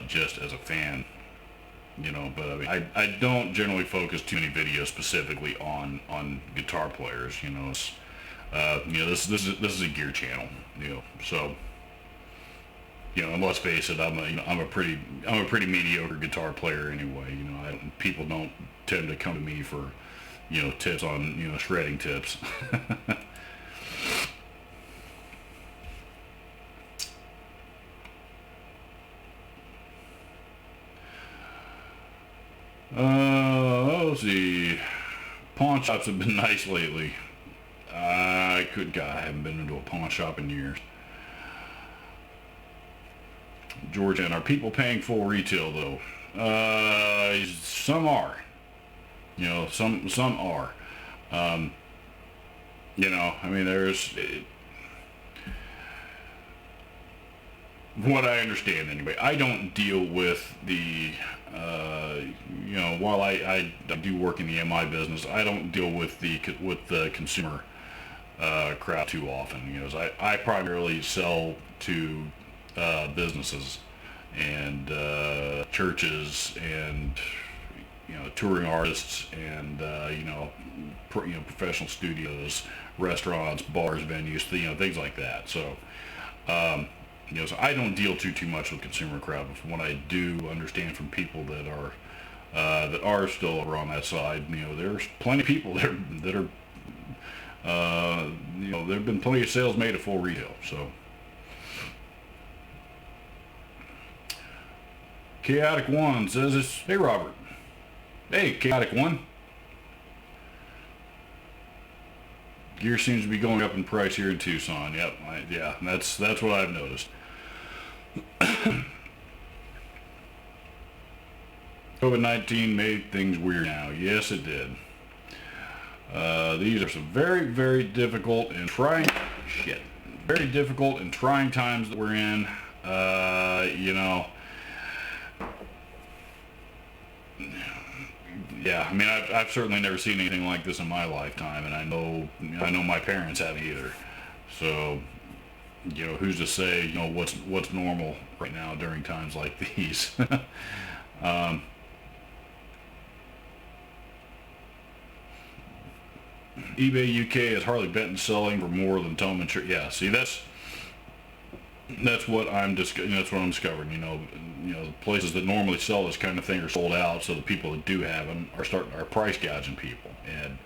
just as a fan. But I mean, I don't generally focus too many videos specifically on guitar players. It's, this is a gear channel. So. And let's face it, I'm a pretty mediocre guitar player anyway. People don't tend to come to me for, tips on, shredding tips. Let's see. Pawn shops have been nice lately. I haven't been into a pawn shop in years. Georgia, and are people paying full retail though? Some are. Some are. I mean, there's what I understand anyway. I don't deal with the, while I do work in the MI business, I don't deal with the consumer crowd too often. As I primarily sell to businesses and churches and touring artists and professional studios, restaurants, bars, venues, things like that. So so I don't deal too much with consumer crowd. But from what I do understand from people that are still over on that side, there's plenty of people that are there have been plenty of sales made at full retail. So. Chaotic One says this. Hey Robert. Hey Chaotic One. Gear seems to be going up in price here in Tucson. Yep, yeah, that's what I've noticed. COVID-19 made things weird now. Yes, it did. These are some very, very difficult and trying times that we're in. Yeah, I mean, I've certainly never seen anything like this in my lifetime, and I know my parents haven't either. So, who's to say, what's normal right now during times like these? eBay UK has Harley Benton selling for more than Tome and Yeah, see, that's what I'm discovering. The places that normally sell this kind of thing are sold out, so the people that do have them are price gouging people. And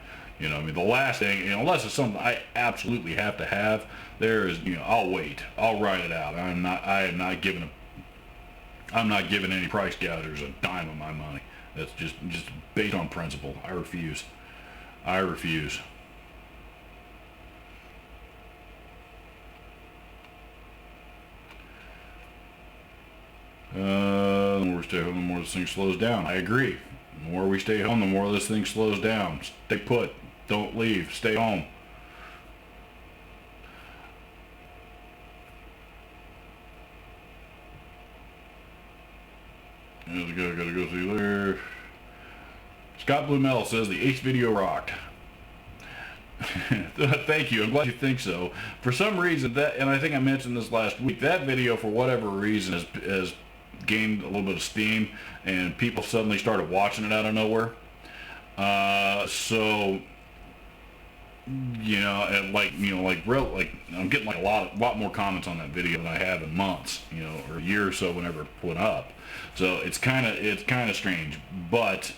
I mean, the last thing, unless it's something I absolutely have to have, there is, I'll wait, I'll ride it out. I'm not giving any price gougers a dime of my money. That's just based on principle. I refuse. I. The more we stay home, the more this thing slows down. I agree. The more we stay home, the more this thing slows down. Stay put. Don't leave. Stay home. Gotta go through there. Scott Blumel says the Ace video rocked. Thank you. I'm glad you think so. For some reason, that, and I think I mentioned this last week, that video, for whatever reason, has gained a little bit of steam, and people suddenly started watching it out of nowhere. So, you know, and like I'm getting like a lot more comments on that video than I have in months, you know, or a year or so whenever it put up. So it's kind of strange, but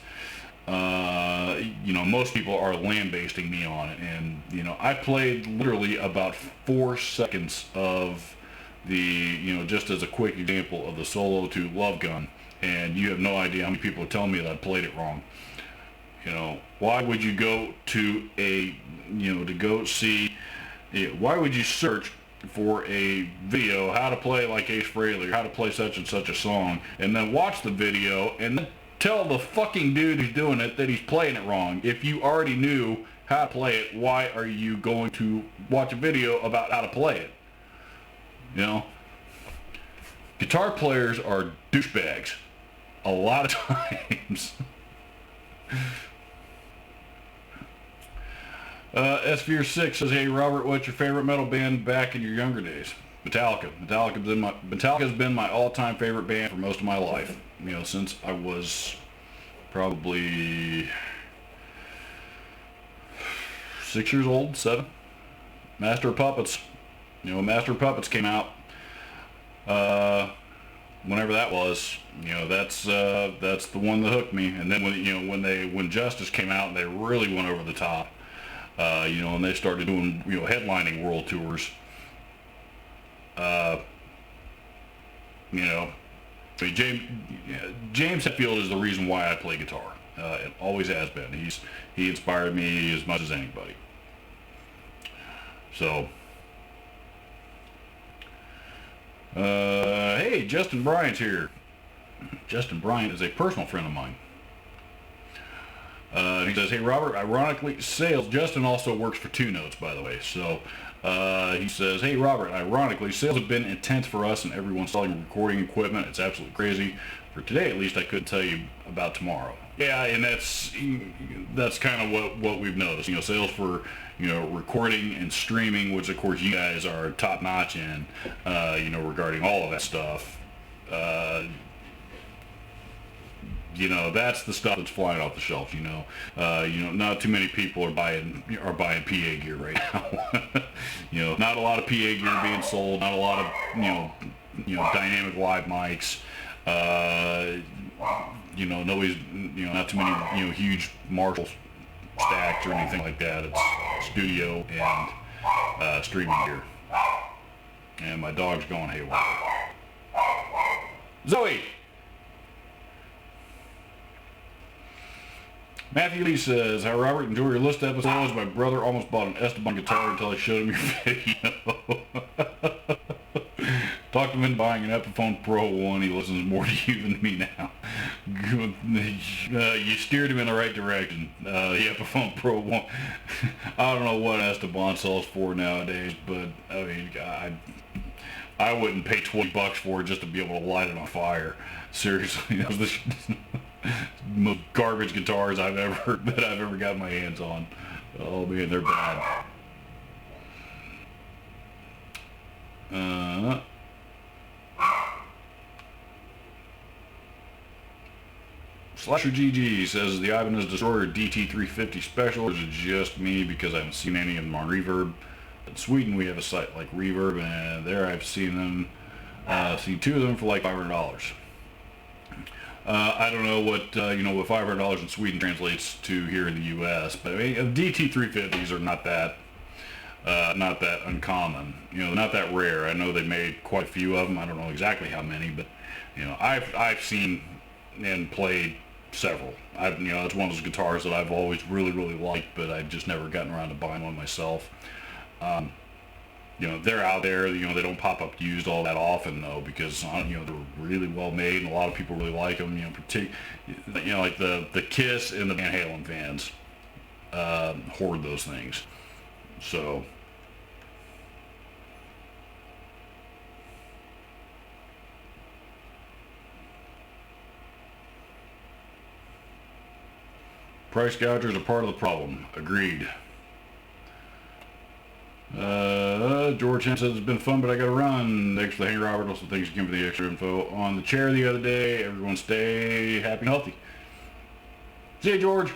you know, most people are lambasting me on it, and you know, I played literally about 4 seconds of the, you know, just as a quick example of the solo to Love Gun, and you have no idea how many people are telling me that I played it wrong. You know, why would you go to a, you know, to go see, why would you search for a video, how to play like Ace Frehley, or how to play such and such a song, and then watch the video, and then tell the fucking dude who's doing it that he's playing it wrong? If you already knew how to play it, why are you going to watch a video about how to play it? You know? Guitar players are douchebags. A lot of times. S-Fear6 says, hey Robert, what's your favorite metal band back in your younger days? Metallica. Metallica's been my all-time favorite band for most of my life. You know, since I was probably 6 years old, 7. Master of Puppets. You know, Master of Puppets came out. Whenever that was, you know, that's the one that hooked me. And then when Justice came out, and they really went over the top. You know, and they started doing, you know, headlining world tours. You know, I mean, James Hetfield is the reason why I play guitar. It always has been. He inspired me as much as anybody. So, hey, Justin Bryant's here. Justin Bryant is a personal friend of mine. He says, hey Robert, ironically, sales, Justin also works for Two Notes, by the way, so he says, hey Robert, ironically, sales have been intense for us and everyone's selling recording equipment. It's absolutely crazy. For today, at least, I couldn't tell you about tomorrow. Yeah, and that's kind of what we've noticed. You know, sales for, you know, recording and streaming, which of course you guys are top notch in, you know, regarding all of that stuff. You know, that's the stuff that's flying off the shelves. You know, not too many people are buying PA gear right now. You know, not a lot of PA gear being sold. Not a lot of you know dynamic live mics. You know, nobody's, you know, not too many, you know, huge Marshall stacks or anything like that. It's studio and streaming gear. And my dog's going haywire. Zoe. Matthew Lee says, hi Robert, enjoy your list episodes. My brother almost bought an Esteban guitar until I showed him your video. Talked him into buying an Epiphone Pro 1. He listens more to you than me now. You steered him in the right direction. The Epiphone Pro 1. I don't know what Esteban sells for nowadays, but I mean, I wouldn't pay $20 for it just to be able to light it on fire. Seriously, that was the most garbage guitars that I've ever got my hands on. Oh man, they're bad. Slasher GG says, the Ibanez Destroyer DT350 special, or is it just me because I haven't seen any of them on Reverb? In Sweden we have a site like Reverb, and there I've seen them, seen 2 of them for like $500. I don't know what what $500 in Sweden translates to here in the U.S., but I mean, DT350s are not that uncommon. You know, not that rare. I know they made quite a few of them. I don't know exactly how many, but you know, I've seen and played several. You know, it's one of those guitars that I've always really liked, but I've just never gotten around to buying one myself. they're out there. They don't pop up used all that often though, because they're really well made and a lot of people really like them. Like the Kiss and the Van Halen fans hoard those things. So. Price gougers are part of the problem. Agreed. George Henson says it's been fun, but I gotta run. Thanks for the Hey Robert. Also, thanks again for the extra info on the chair the other day. Everyone stay happy and healthy. See you, George.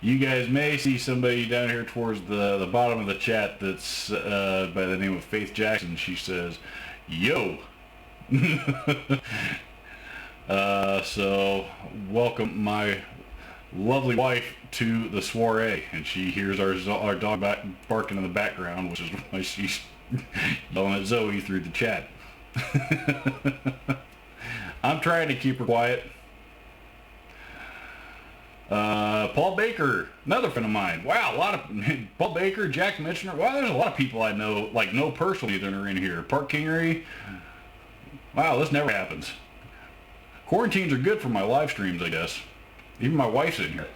You guys may see somebody down here towards the bottom of the chat that's by the name of Faith Jackson. She says, yo. So welcome my lovely wife to the soiree, and she hears our dog barking in the background, which is why she's yelling at Zoe through the chat. I'm trying to keep her quiet. Paul Baker, another friend of mine. Wow, a lot of Paul Baker, Jack Mitchner. Wow, there's a lot of people I know, know personally that are in here. Park Kingery. Wow, this never happens. Quarantines are good for my live streams, I guess. Even my wife's in here.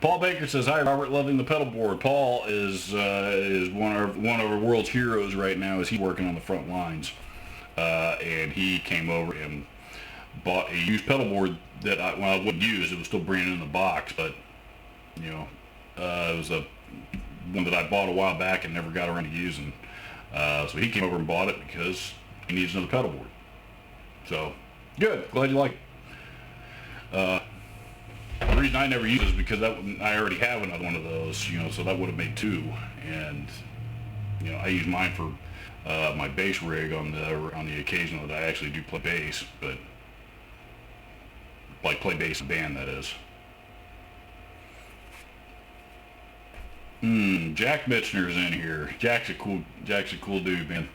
Paul Baker says, "Hi, Robert, loving the pedal board." Paul is one of our world's heroes right now, as he's working on the front lines, and he came over and bought a used pedal board that I wouldn't use. It was still brand new in the box, but it was one that I bought a while back and never got around to using. So he came over and bought it because he needs another pedal board. So good, glad you like it. The reason I never use it is because I already have another one of those, so that would have made two, and I use mine for my bass rig on the occasion that I actually do play bass, but like play bass in band, that is. Jack Mitchner's in here. Jack's a cool dude, man.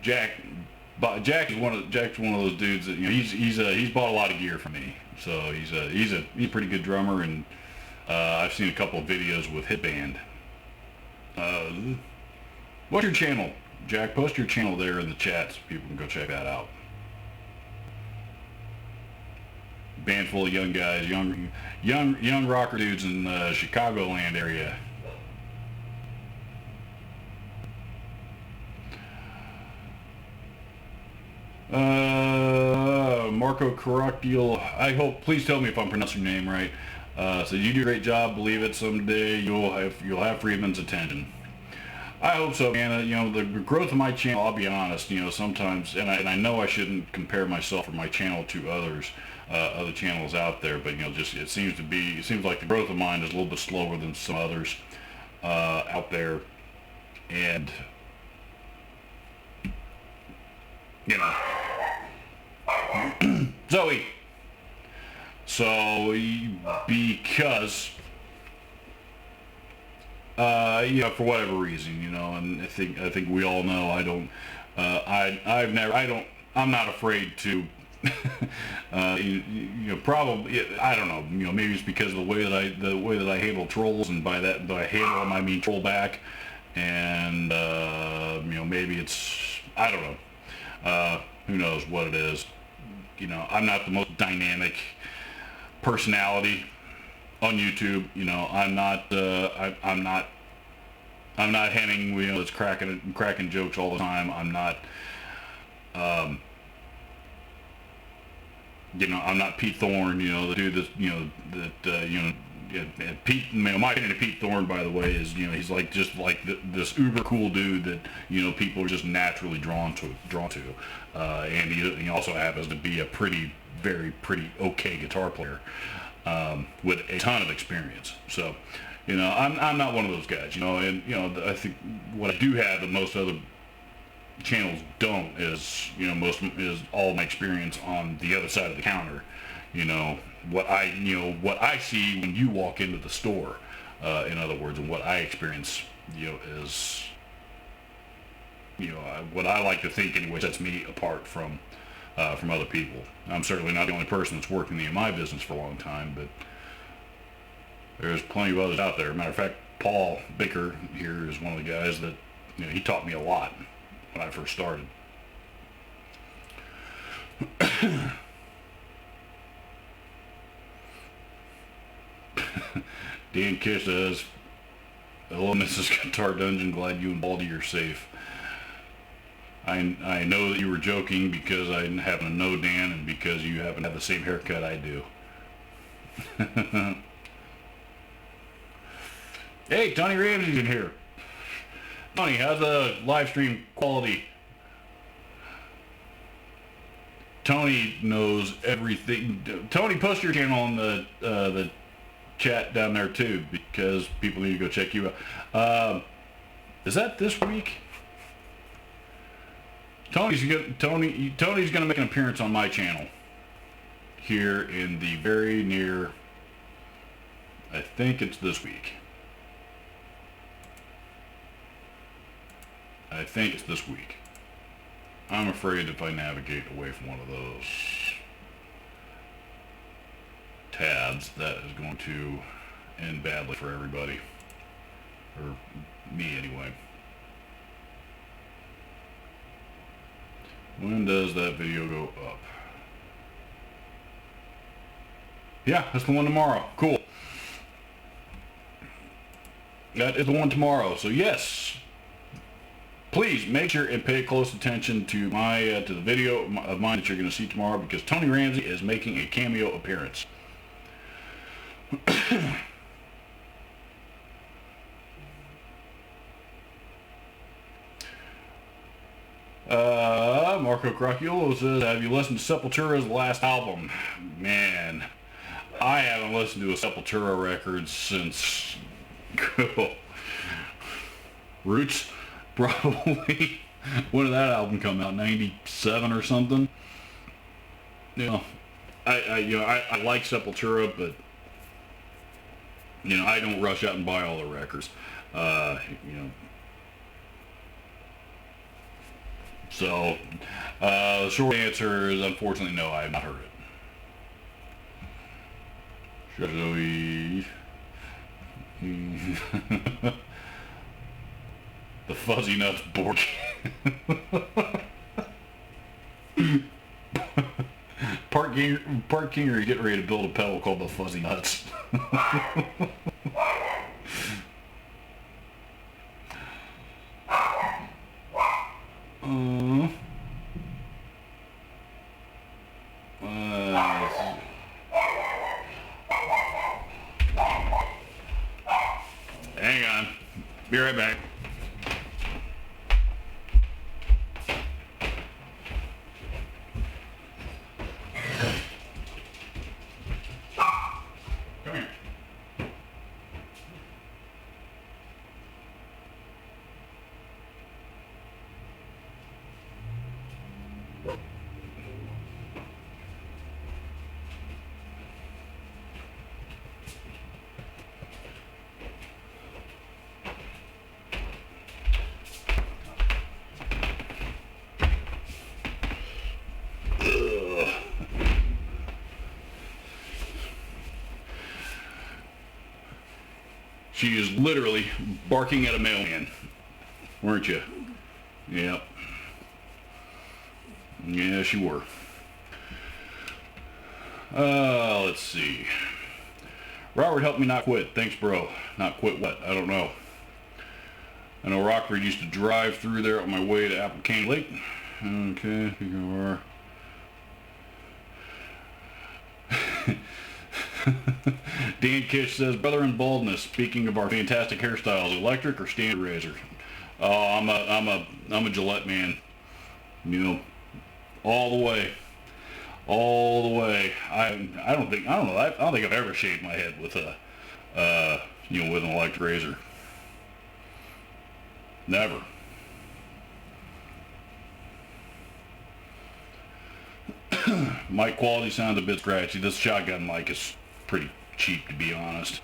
Jack's one of those dudes that he's bought a lot of gear from me. So he's a pretty good drummer, and I've seen a couple of videos with Hit Band. What's your channel, Jack? Post your channel there in the chat so people can go check that out. Band full of young guys, young rocker dudes in the Chicagoland area. Marco Caracciolo, please tell me if I'm pronouncing your name right. So you do a great job. Believe it, someday you'll have Friedman's attention. I hope so, man. The growth of my channel, I'll be honest, sometimes, and I know I shouldn't compare myself or my channel to other channels out there, but it seems like the growth of mine is a little bit slower than some others out there, and Zoe. So because for whatever reason, and I think we all know I'm not afraid to probably, I don't know, maybe it's because of the way that I handle trolls, and by handle them I mean troll back, and maybe it's, I don't know, who knows what it is. I'm not the most dynamic personality on YouTube. I'm not Henning, that's cracking jokes all the time. I'm not I'm not Pete Thorne, the dude that's, Pete, my opinion of Pete Thorne, by the way, is, he's just like this uber cool dude that, people are just naturally drawn to. And he also happens to be a very pretty okay guitar player, with a ton of experience. So, I'm not one of those guys, and, I think what I do have that most other channels don't is, is all my experience on the other side of the counter. What I see when you walk into the store, in other words, and what I experience, is what I like to think anyway sets me apart from other people. I'm certainly not the only person that's worked in the EMI business for a long time, but there's plenty of others out there. Matter of fact, Paul Baker here is one of the guys that, he taught me a lot when I first started. Dan Kish says, "Hello, Mrs. Guitar Dungeon. Glad you and Baldy are safe. I know that you were joking because I happen to know Dan and because you happen to have the same haircut I do." Hey, Tony Ramsey's in here. Tony, how's the live stream quality? Tony knows everything. Tony, post your channel on the chat down there too, because people need to go check you out. Is that this week? Tony's gonna make an appearance on my channel here in the very near. I think it's this week. I think it's this week. I'm afraid if I navigate away from one of those tabs, that is going to end badly for everybody. Or me, anyway. When does that video go up? Yeah, that's the one tomorrow. Cool. That is the one tomorrow. So yes, please make sure and pay close attention to the video of mine that you're going to see tomorrow, because Tony Ramsey is making a cameo appearance. Marco Crocchiolo says, "Have you listened to Sepultura's last album?" Man, I haven't listened to a Sepultura record since Roots, probably. When did that album come out? 97 or something? I like Sepultura, but I don't rush out and buy all the records. So the short answer is, unfortunately, no, I have not heard it. Shall we? The Fuzzy Nuts board. Park King are getting ready to build a pedal called the Fuzzy Nuts. Hang on. Be right back. Come here. She is literally barking at a mailman, weren't you? Yep. Yes, you were. Let's see. Robert helped me not quit. Thanks, bro. Not quit what? I don't know. I know Rockford used to drive through there on my way to Applecaine Lake. Okay, here you are. Dan Kish says, "Brother in baldness, speaking of our fantastic hairstyles, electric or standard razor?" Oh, I'm a Gillette man. All the way. All the way. I don't think I've ever shaved my head with a with an electric razor. Never. Mic quality sounds a bit scratchy. This shotgun mic is pretty cheap, to be honest.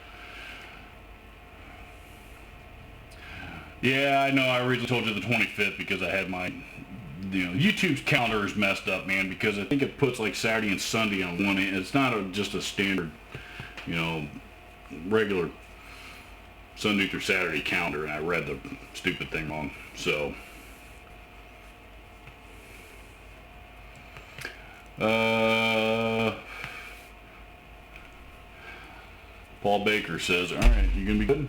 Yeah, I know. I originally told you the 25th because I had my, YouTube's calendar is messed up, man, because I think it puts like Saturday and Sunday on one end. It's not just a standard, you know, regular Sunday through Saturday calendar, and I read the stupid thing wrong. So, Paul Baker says, all right, you gonna be good?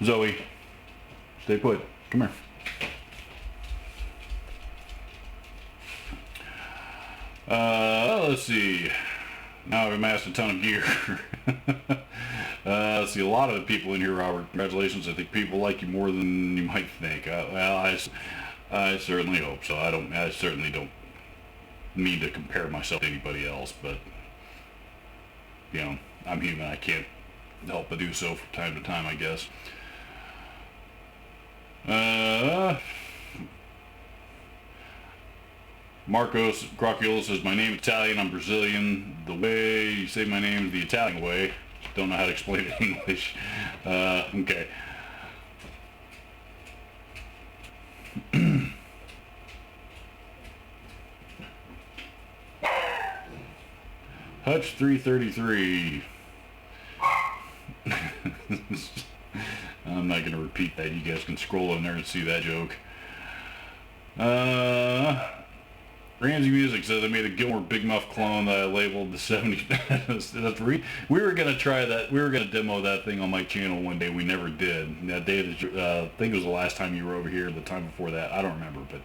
Zoe, stay put. Come here. Let's see. Now I've amassed a ton of gear. Let's see, a lot of the people in here, Robert, congratulations. I think people like you more than you might think. Well, I certainly hope so. I certainly don't mean to compare myself to anybody else, but, I'm human. I can't help but do so from time to time, I guess. Marcos Crocchiola says, my name is Italian, I'm Brazilian. The way you say my name is the Italian way. Don't know how to explain it in English. Okay. Hutch 333. I'm not going to repeat that. You guys can scroll in there and see that joke. Ramsey Music says I made a Gilmore Big Muff clone that I labeled the 70s. We were going to try that. We were going to demo that thing on my channel one day. We never did. That day, I think it was the last time you were over here, the time before that. I don't remember, but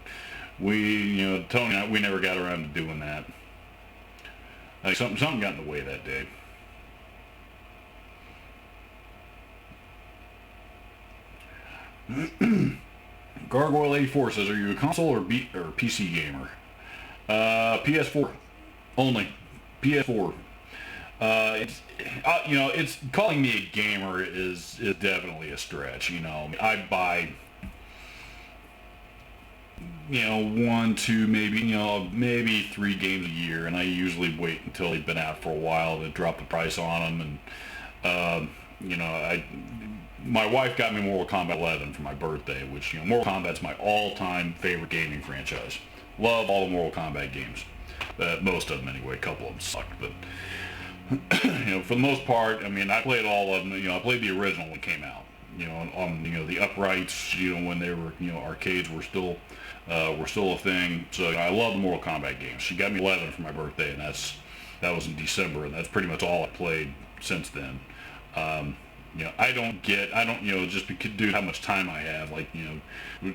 Tony and I, we never got around to doing that. Like something got in the way that day. Gargoyle 84 says, are you a console or PC gamer? PS4 only. PS4. It's calling me a gamer is definitely a stretch. I buy one, two, maybe 3 games a year, and I usually wait until they've been out for a while to drop the price on them. And my wife got me Mortal Kombat 11 for my birthday, which Mortal Kombat's my all-time favorite gaming franchise. Love all the Mortal Kombat games. Most of them anyway. A couple of them sucked, but for the most part, I played all of them. I played the original when it came out. On the uprights. When they were arcades were still a thing. So I love the Mortal Kombat games. She got me 11 for my birthday, and that was in December, and that's pretty much all I played since then. I don't just due to how much time I have. Like,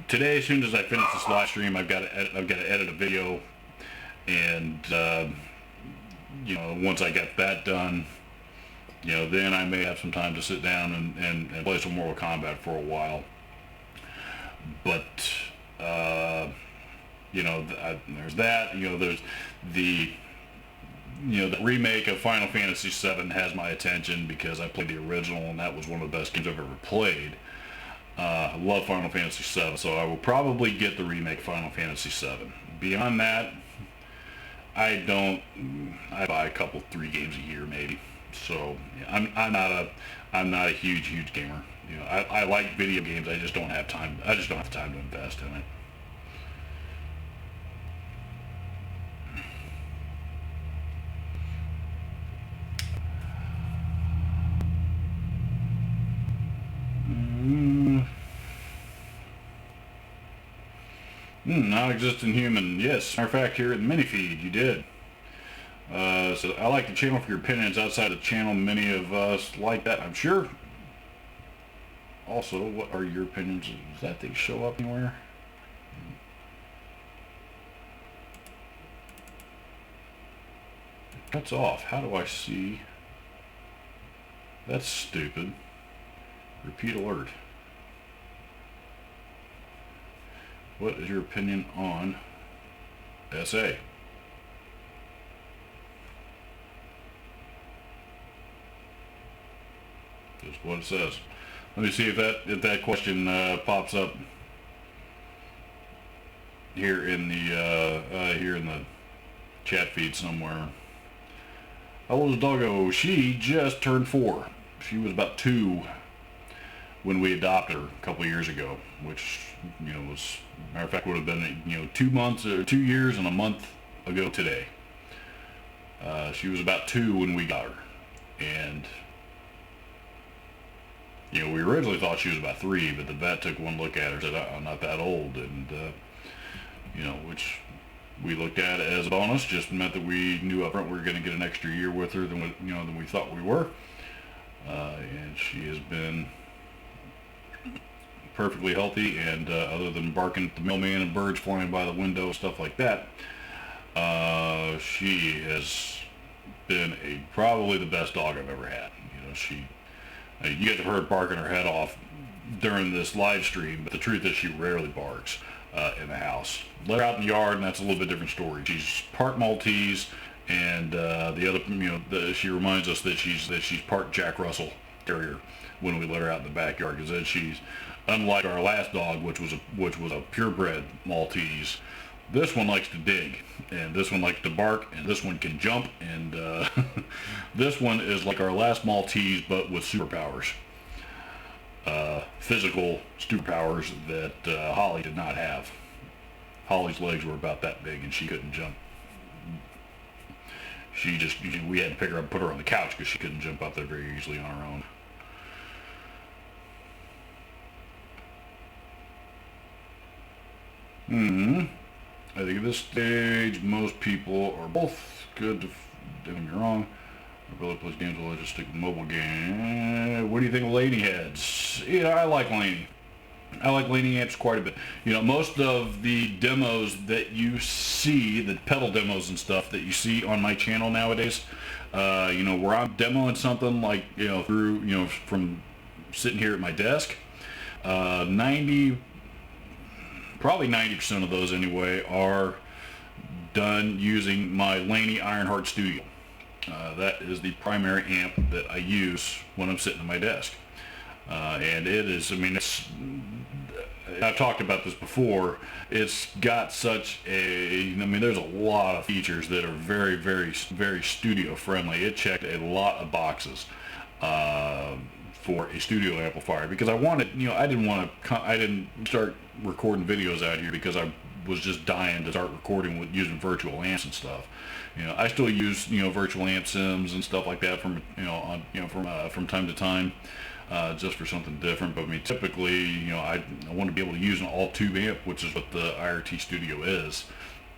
today, as soon as I finish this live stream, I've got to edit a video, and once I get that done, then I may have some time to sit down and play some Mortal Kombat for a while. But there's that. There's the the remake of Final Fantasy VII has my attention because I played the original, and that was one of the best games I've ever played. I love Final Fantasy VII, so I will probably get the remake of Final Fantasy VII. Beyond that, I buy a couple, 3 games a year maybe. So I'm not a huge gamer. I like video games. I just don't have time. I just don't have time to invest in it. Non-existent human. Yes, matter of fact, here in the mini feed, you did. So I like the channel for your opinions outside the channel. Many of us like that, I'm sure. Also, what are your opinions? Does that thing show up anywhere? It cuts off. How do I see? That's stupid. Repeat alert. What is your opinion on SA? Just what it says. Let me see if that question pops up here in the chat feed somewhere. How old is Doggo? She just turned 4. She was about 2 when we adopted her a couple of years ago, which, was, matter of fact, would have been, 2 months or 2 years and a month ago today. She was about 2 when we got her, and we originally thought she was about 3, but the vet took one look at her and said, I'm not that old, and which we looked at as a bonus. Just meant that we knew up front we were going to get an extra year with her than we thought we were. And she has been perfectly healthy, and other than barking at the mailman and birds flying by the window, stuff like that, she has been probably the best dog I've ever had. You guys have heard barking her head off during this live stream, but the truth is she rarely barks in the house. Let her out in the yard, and that's a little bit different story. She's part Maltese, and the other, she reminds us that she's part Jack Russell Terrier when we let her out in the backyard, because then she's, unlike our last dog, which was a purebred Maltese. This one likes to dig, and this one likes to bark, and this one can jump, and this one is like our last Maltese, but with superpowers. Physical superpowers that Holly did not have. Holly's legs were about that big, and she couldn't jump. We had to pick her up and put her on the couch because she couldn't jump up there very easily on her own. I think at this stage, most people are both good to, don't get me wrong. My brother plays games, I'll just stick with mobile game. What do you think of Laney heads? Yeah, I like Laney. I like Laney amps quite a bit. Most of the demos that you see, the pedal demos and stuff that you see on my channel nowadays, where I'm demoing something like, through, from sitting here at my desk, probably 90% of those anyway, are done using my Laney Ironheart Studio. That is the primary amp that I use when I'm sitting at my desk. And it is, I've talked about this before, it's got such there's a lot of features that are very, very, very studio friendly. It checked a lot of boxes for a studio amplifier, because I wanted, I didn't start recording videos out here because I was just dying to start recording with using virtual amps and stuff. I still use virtual amp sims and stuff like that from from time to time, just for something different. But typically, I want to be able to use an all tube amp, which is what the IRT Studio is.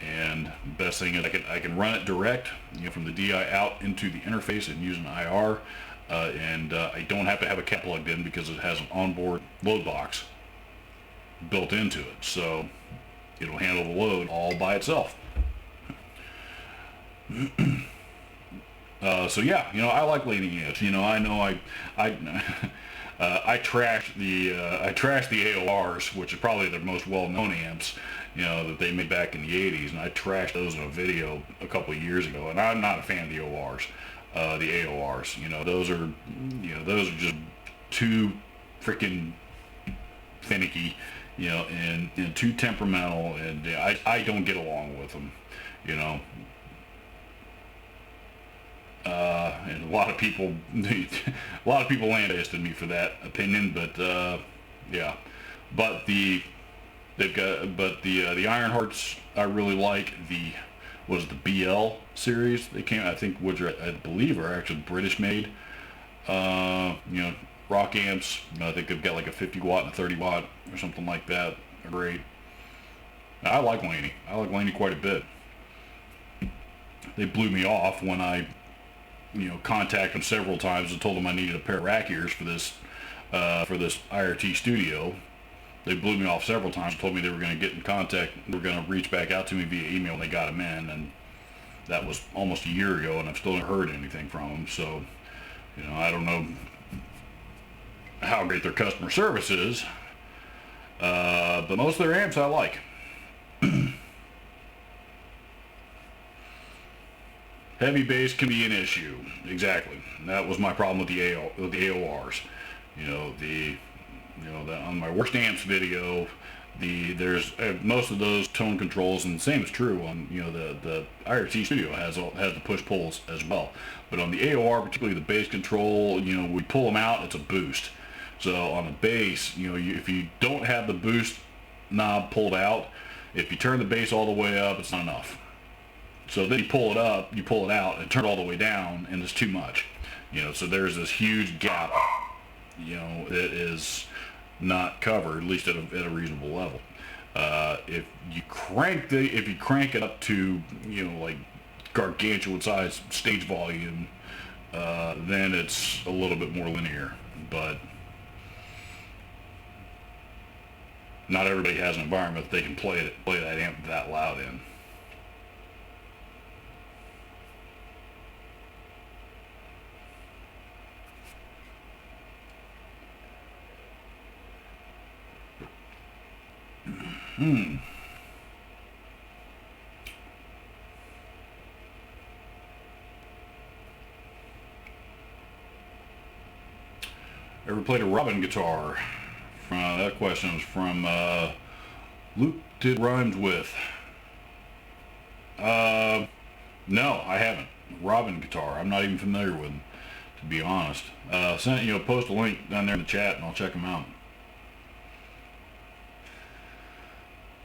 And the best thing is I can run it direct, from the DI out into the interface and use an IR, and I don't have to have a cat plugged in because it has an onboard load box built into it, so it'll handle the load all by itself. So yeah, I like Laney amps. I know I trashed the AORs, which are probably their most well-known amps, that they made back in the 80s, and I trashed those in a video a couple of years ago. And I'm not a fan of the AORs. Those are just too freaking finicky, and too temperamental, and I don't get along with them, and a lot of people lambasted me for that opinion, but yeah. But the Ironhearts I really like. The BL series they came, I think, which I believe are actually British made. Rock amps. I think they've got like a 50 watt and a 30 watt or something like that. They're great. I like Laney. I like Laney quite a bit. They blew me off when I contacted them several times and told them I needed a pair of rack ears for this IRT Studio. They blew me off several times and told me they were going to get in contact. They were going to reach back out to me via email when they got them in, and that was almost a year ago, and I've still not heard anything from them. So, I don't know how great their customer service is, but most of their amps I like. Heavy bass can be an issue. Exactly. That was my problem with the AORs. On my worst amps video, there's most of those tone controls, and the same is true on the IRT Studio has the push pulls as well. But on the AOR, particularly the bass control, we pull them out, it's a boost. So on the bass, if you don't have the boost knob pulled out, if you turn the bass all the way up, it's not enough. So then you pull it out, and turn it all the way down, and it's too much. So there's this huge gap, that is not covered, at least at a reasonable level. If you crank it up to, like gargantuan size stage volume, then it's a little bit more linear. But not everybody has an environment that they can play that amp that loud in. Ever played a Robin guitar? That question was from Luke Did Rhymes With. No, I haven't. Robin guitar, I'm not even familiar with them, to be honest. Post a link down there in the chat and I'll check them out.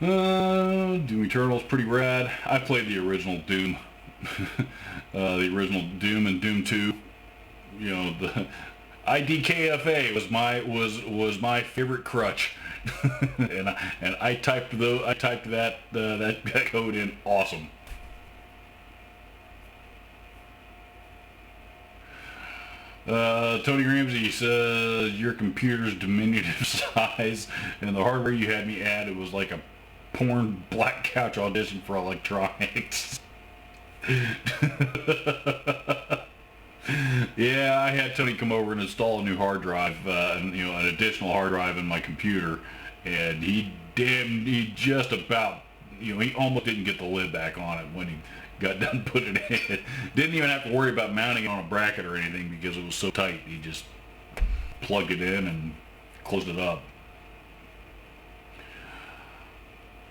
Doom Eternal's pretty rad. I played the original Doom. The original Doom and Doom 2. The IDKFA was my favorite crutch. and I typed that code in awesome. Tony Ramsey says your computer's diminutive size and the hardware you had me add, it was like a porn black couch audition for electronics. Yeah, I had Tony come over and install a new hard drive, an additional hard drive in my computer, and he just about, he almost didn't get the lid back on it when he got done putting it in. Didn't even have to worry about mounting it on a bracket or anything because it was so tight. He just plugged it in and closed it up.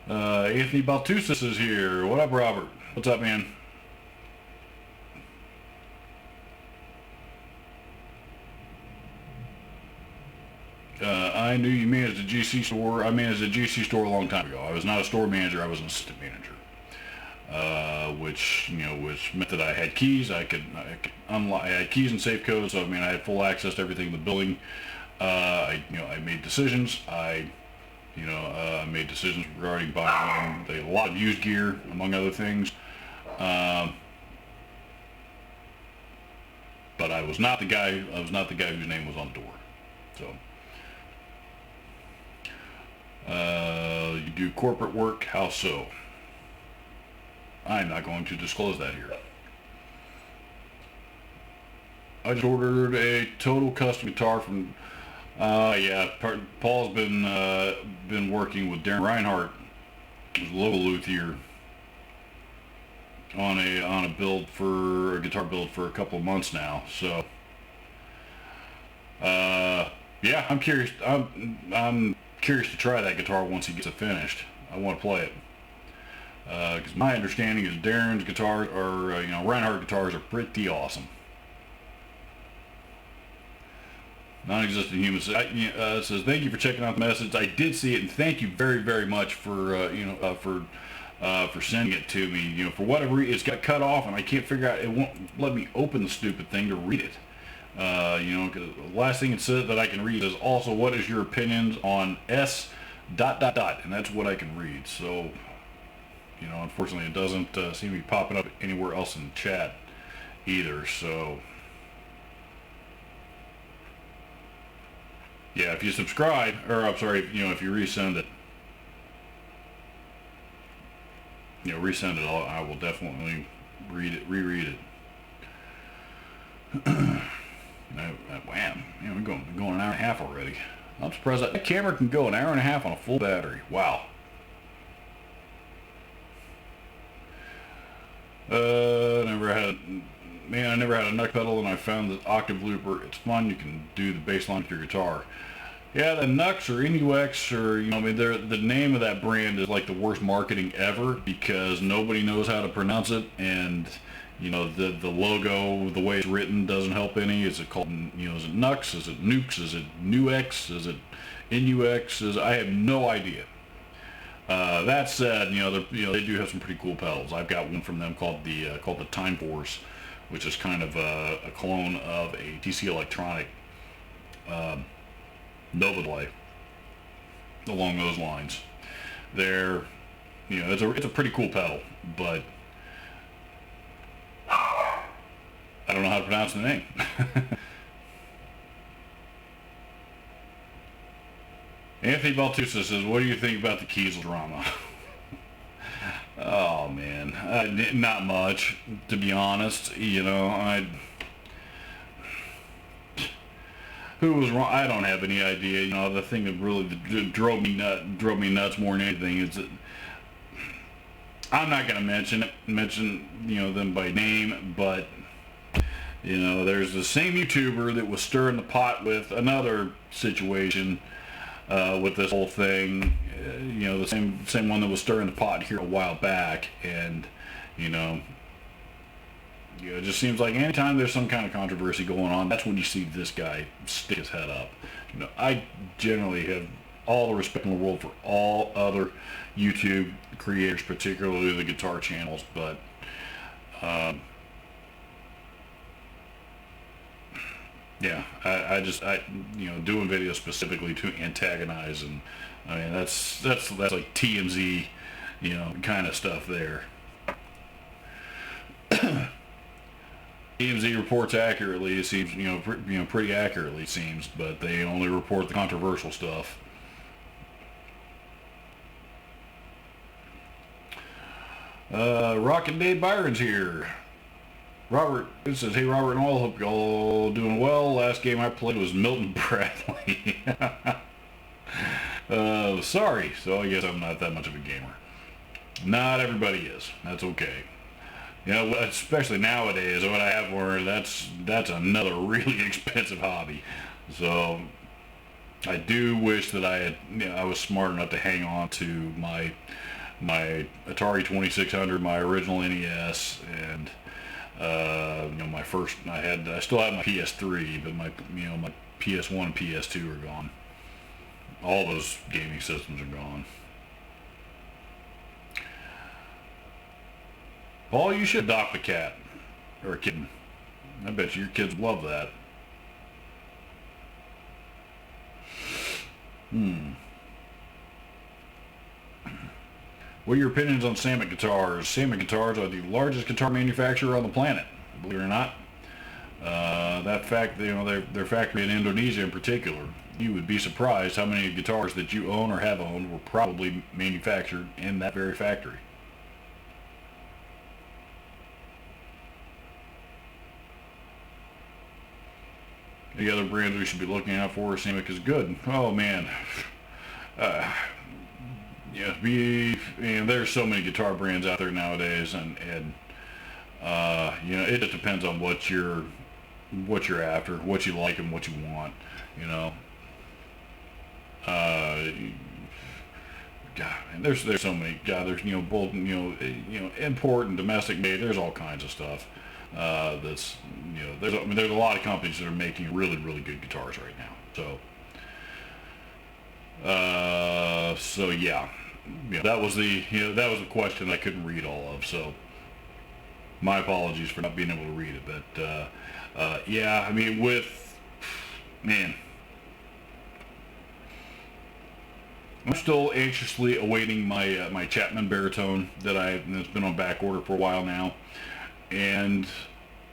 Anthony Baltusas is here. What up, Robert? What's up, man? I knew you managed a GC store. I managed a GC store a long time ago. I was not a store manager. I was an assistant manager. Which meant that I had keys. I could unlock. I had keys and safe codes. So I had full access to everything in the building. I made decisions. I made decisions regarding buying a lot of used gear, among other things. But I was not the guy. Whose name was on the door. So. You do corporate work. How so? I'm not going to disclose that here. I just ordered a total custom guitar from. Paul's been working with Darren Reinhardt, who's a local luthier, on a guitar build for a couple of months now. So, yeah, I'm curious. I'm curious to try that guitar once he gets it finished. I want to play it. Because my understanding is Darren's guitars are, Reinhardt guitars are pretty awesome. Non-existent human says, thank you for checking out the message. I did see it, and thank you very, very much for sending it to me. For whatever reason, it's got cut off, and I can't figure out. It won't let me open the stupid thing to read it. Because the last thing it says that I can read is also, what is your opinions on S ... and that's what I can read. So, unfortunately, it doesn't seem to be popping up anywhere else in the chat either. So. Yeah, if you subscribe, or I'm sorry, if you resend it, resend it, I will definitely reread it. Wham! We're going an hour and a half already. I'm surprised that camera can go an hour and a half on a full battery. Wow. I never had a neck pedal, and I found the octave looper. It's fun. You can do the bass line with your guitar. Yeah, the Nux or NUX or, the name of that brand is like the worst marketing ever because nobody knows how to pronounce it, and the logo, the way it's written doesn't help any. Is it called, is it Nux? Is it Nukes? Is it Nux? Is it NUX? I have no idea. That said, they do have some pretty cool pedals. I've got one from them called the Time Force, which is kind of a clone of a TC Electronic Nova Delay, along those lines. They're, it's a pretty cool pedal, but I don't know how to pronounce the name. Anthony Baltusa says, what do you think about the Kiesel drama? Oh man, not much, to be honest. Who was wrong? I don't have any idea. The thing that really drove me nuts more than anything is that I'm not going to mention them by name, but there's the same YouTuber that was stirring the pot with another situation with this whole thing. The same one that was stirring the pot here a while back, and it just seems like anytime there's some kind of controversy going on, that's when you see this guy stick his head up. I generally have all the respect in the world for all other YouTube creators, particularly the guitar channels, but yeah, I doing videos specifically to antagonize, and I mean that's like TMZ, kind of stuff there. TMZ reports accurately, it seems, pretty accurately it seems, but they only report the controversial stuff. Rockin' Dave Byron's here. Robert, it says, hey Robert and all, hope you all doing well. Last game I played was Milton Bradley. Sorry, so I guess I'm not that much of a gamer. Not everybody is, that's okay. Especially nowadays, what I have learned, that's another really expensive hobby. So I do wish that I was smart enough to hang on to my Atari 2600, my original NES, and I still have my PS3, but my PS1 and PS2 are gone. All those gaming systems are gone. Paul, you should adopt a cat or a kitten. I bet your kids love that. What are your opinions on Samet guitars? Samet guitars are the largest guitar manufacturer on the planet, believe it or not. That fact, their factory in Indonesia in particular, you would be surprised how many guitars that you own or have owned were probably manufactured in that very factory. The other brands we should be looking out for, Samet is good. Oh man. There's so many guitar brands out there nowadays, and it just depends on what you're after, what you like, and what you want. God, man, there's so many. God, there's both import and domestic made. There's all kinds of stuff. There's a lot of companies that are making really, really good guitars right now. So yeah, that was the question I couldn't read all of. So my apologies for not being able to read it. But yeah, I mean, I'm still anxiously awaiting my Chapman baritone that's been on back order for a while now. And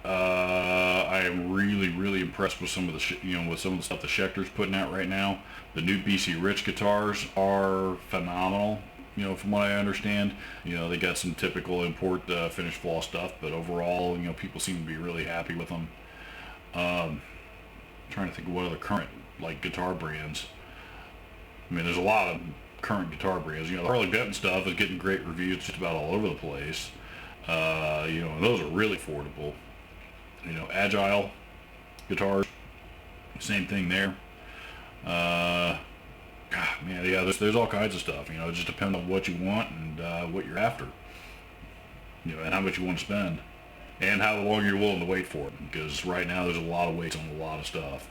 I am really, really impressed with some of the stuff the Schecter's putting out right now. The new BC Rich guitars are phenomenal. From what I understand, they got some typical import finished flaw stuff, but overall, people seem to be really happy with them. Trying to think of what other current guitar brands. I mean, there's a lot of current guitar brands. The Harley Benton stuff is getting great reviews just about all over the place. And those are really affordable. Agile guitars, same thing there. God, man, yeah, there's all kinds of stuff. It just depends on what you want and what you're after. And how much you want to spend. and how long you're willing to wait for it. Because right now there's a lot of waits on a lot of stuff.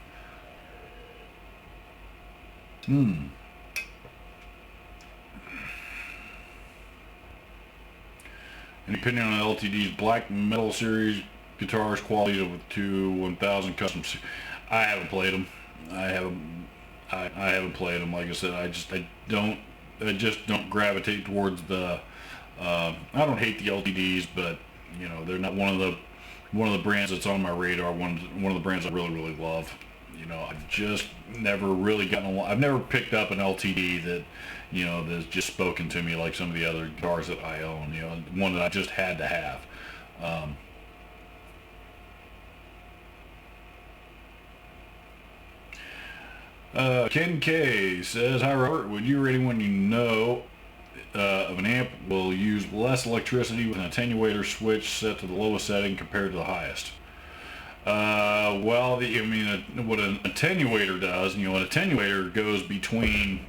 And depending on the LTD's black metal series guitars quality to 1000 custom. I haven't played them. I haven't played them. Like I said, I just don't gravitate towards the. I don't hate the LTDs, but you know, they're not one of the brands that's on my radar. One of the brands I really love. You know, I've just never really gotten. I've never picked up an LTD that, you know, that's just spoken to me like some of the other guitars that I own. You know, one that I just had to have. Ken K says, "Hi Robert, would you rate anyone you know of an amp will use less electricity with an attenuator switch set to the lowest setting compared to the highest?" Well, what an attenuator does, you know, an attenuator goes between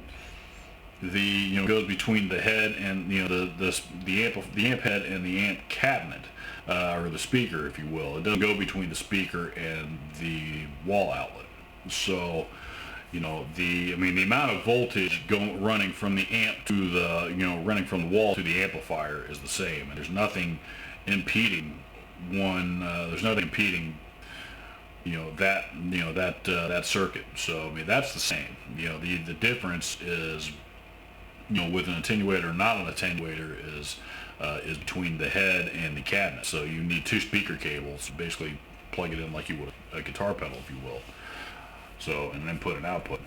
the head and, you know, the amp head and the amp cabinet, or the speaker, if you will. It doesn't go between the speaker and the wall outlet. So, you know, the amount of voltage running from the amp to the, you know, running from the wall to the amplifier is the same, and there's nothing impeding that circuit. So I mean, that's the same. You know, the difference is, you know, with an attenuator, not an attenuator, is between the head and the cabinet. So you need two speaker cables, basically plug it in like you would a guitar pedal, if you will. So, and then put an output.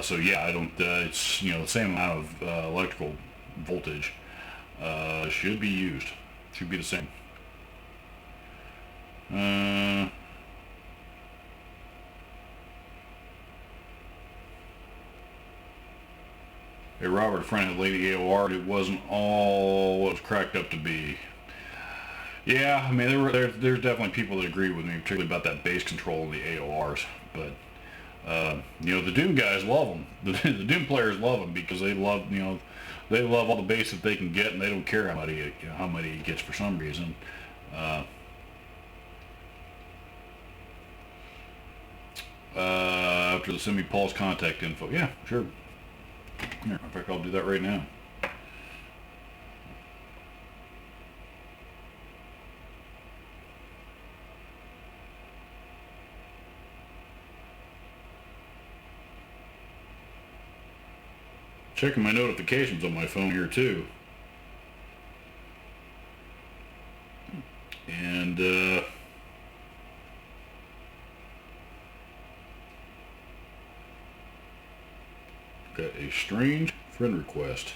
So yeah, I don't. It's, you know, the same amount of electrical voltage should be used. Should be the same. Hey Robert, a friend had Lady AOR. It wasn't all what it was cracked up to be. Yeah, I mean, there's definitely people that agree with me, particularly about that bass control in the AORs. But you know, the Doom guys love them. The Doom players love them because they love, you know, they love all the bass that they can get, and they don't care how many he gets for some reason. After the semi-pulse contact info, yeah, sure. Here, in fact, I'll do that right now. Checking my notifications on my phone here too. And got a strange friend request.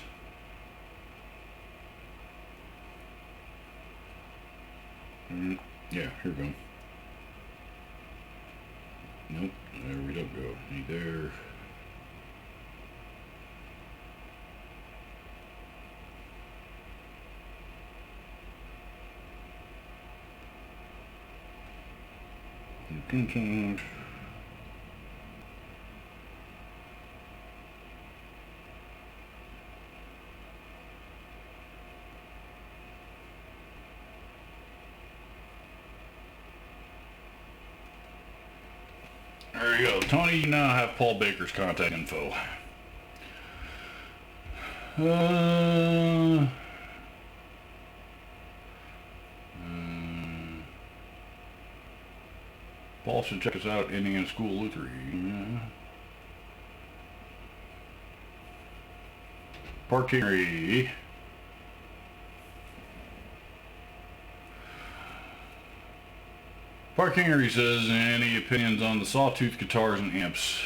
Yeah, here we go. Nope, there we don't go. Need there. There you go. Tony, you now have Paul Baker's contact info. Paul should check us out at Indiana School Lutheran. Parking. Park Kingery says, any opinions on the sawtooth guitars and amps?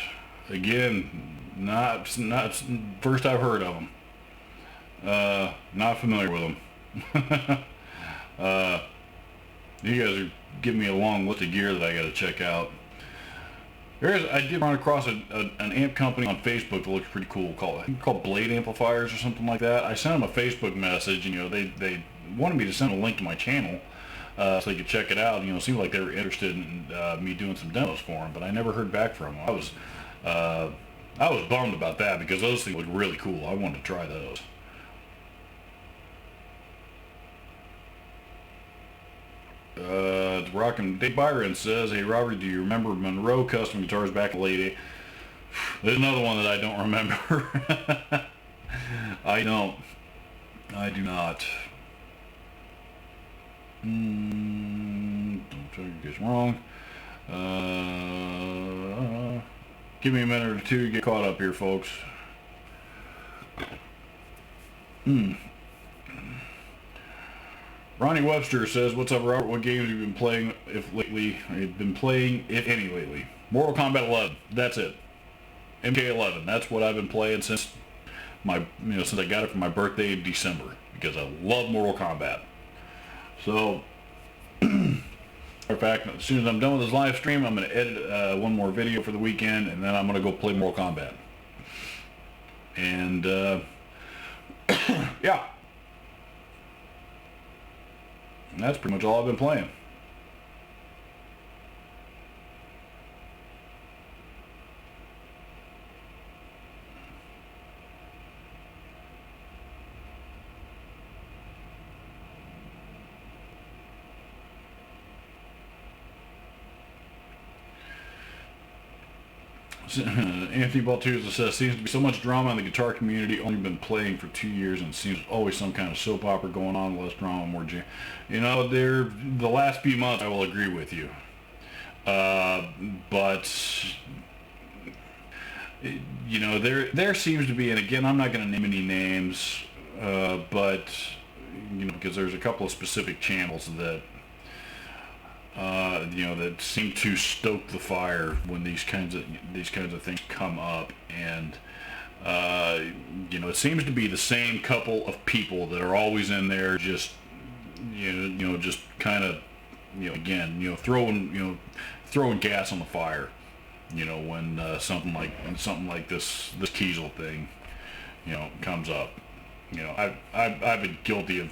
Again, not first I've heard of them. Not familiar with them. You guys are giving me a long list of gear that I got to check out. I did run across an amp company on Facebook that looks pretty cool, called Blade Amplifiers or something like that. I sent them a Facebook message, and you know, they wanted me to send a link to my channel so they could check it out. You know, it seemed like they were interested in me doing some demos for them, but I never heard back from them. I was bummed about that because those things look really cool. I wanted to try those. Rockin' Dave Byron says, hey Robert, do you remember Monroe custom guitars back in the late 80s? There's another one that I don't remember. I don't. I do not. Don't try to get wrong. Give me a minute or two to get caught up here, folks. Ronnie Webster says, what's up, Robert? What games have you been playing, if any lately? Mortal Kombat 11. That's it. MK11. That's what I've been playing since since I got it for my birthday in December, because I love Mortal Kombat. So, in fact, as soon as I'm done with this live stream, I'm going to edit one more video for the weekend, and then I'm going to go play Mortal Kombat. And, yeah. And that's pretty much all I've been playing. Anthony Baltuzza says, seems to be so much drama in the guitar community, only been playing for 2 years, and it seems always some kind of soap opera going on, less drama, more jam. You know, the last few months I will agree with you. But you know, there seems to be, and again, I'm not going to name any names, but you know, because there's a couple of specific channels that you know, that seem to stoke the fire when these kinds of things come up, and you know, it seems to be the same couple of people that are always in there, just just kind of, again, throwing gas on the fire, when something like this Kiesel thing, comes up. I've been guilty of,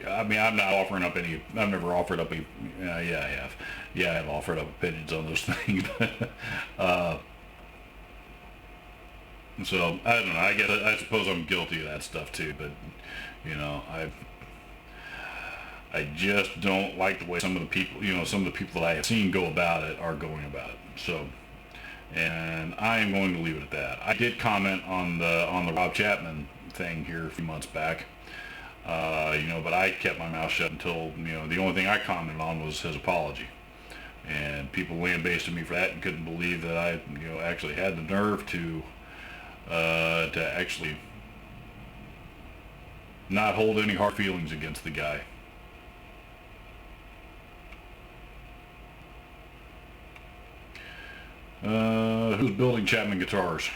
I mean, I'm not offering up any, I've never offered up any, yeah, I have. Yeah, I have offered up opinions on those things. So, I don't know, I suppose I'm guilty of that stuff too, but, I just don't like the way some of the people, that I have seen go about it are going about it. So, and I am going to leave it at that. I did comment on the Rob Chapman thing here a few months back, but I kept my mouth shut until, the only thing I commented on was his apology. And people lambasted me for that and couldn't believe that I, actually had the nerve to actually not hold any hard feelings against the guy. Who's building Chapman guitars?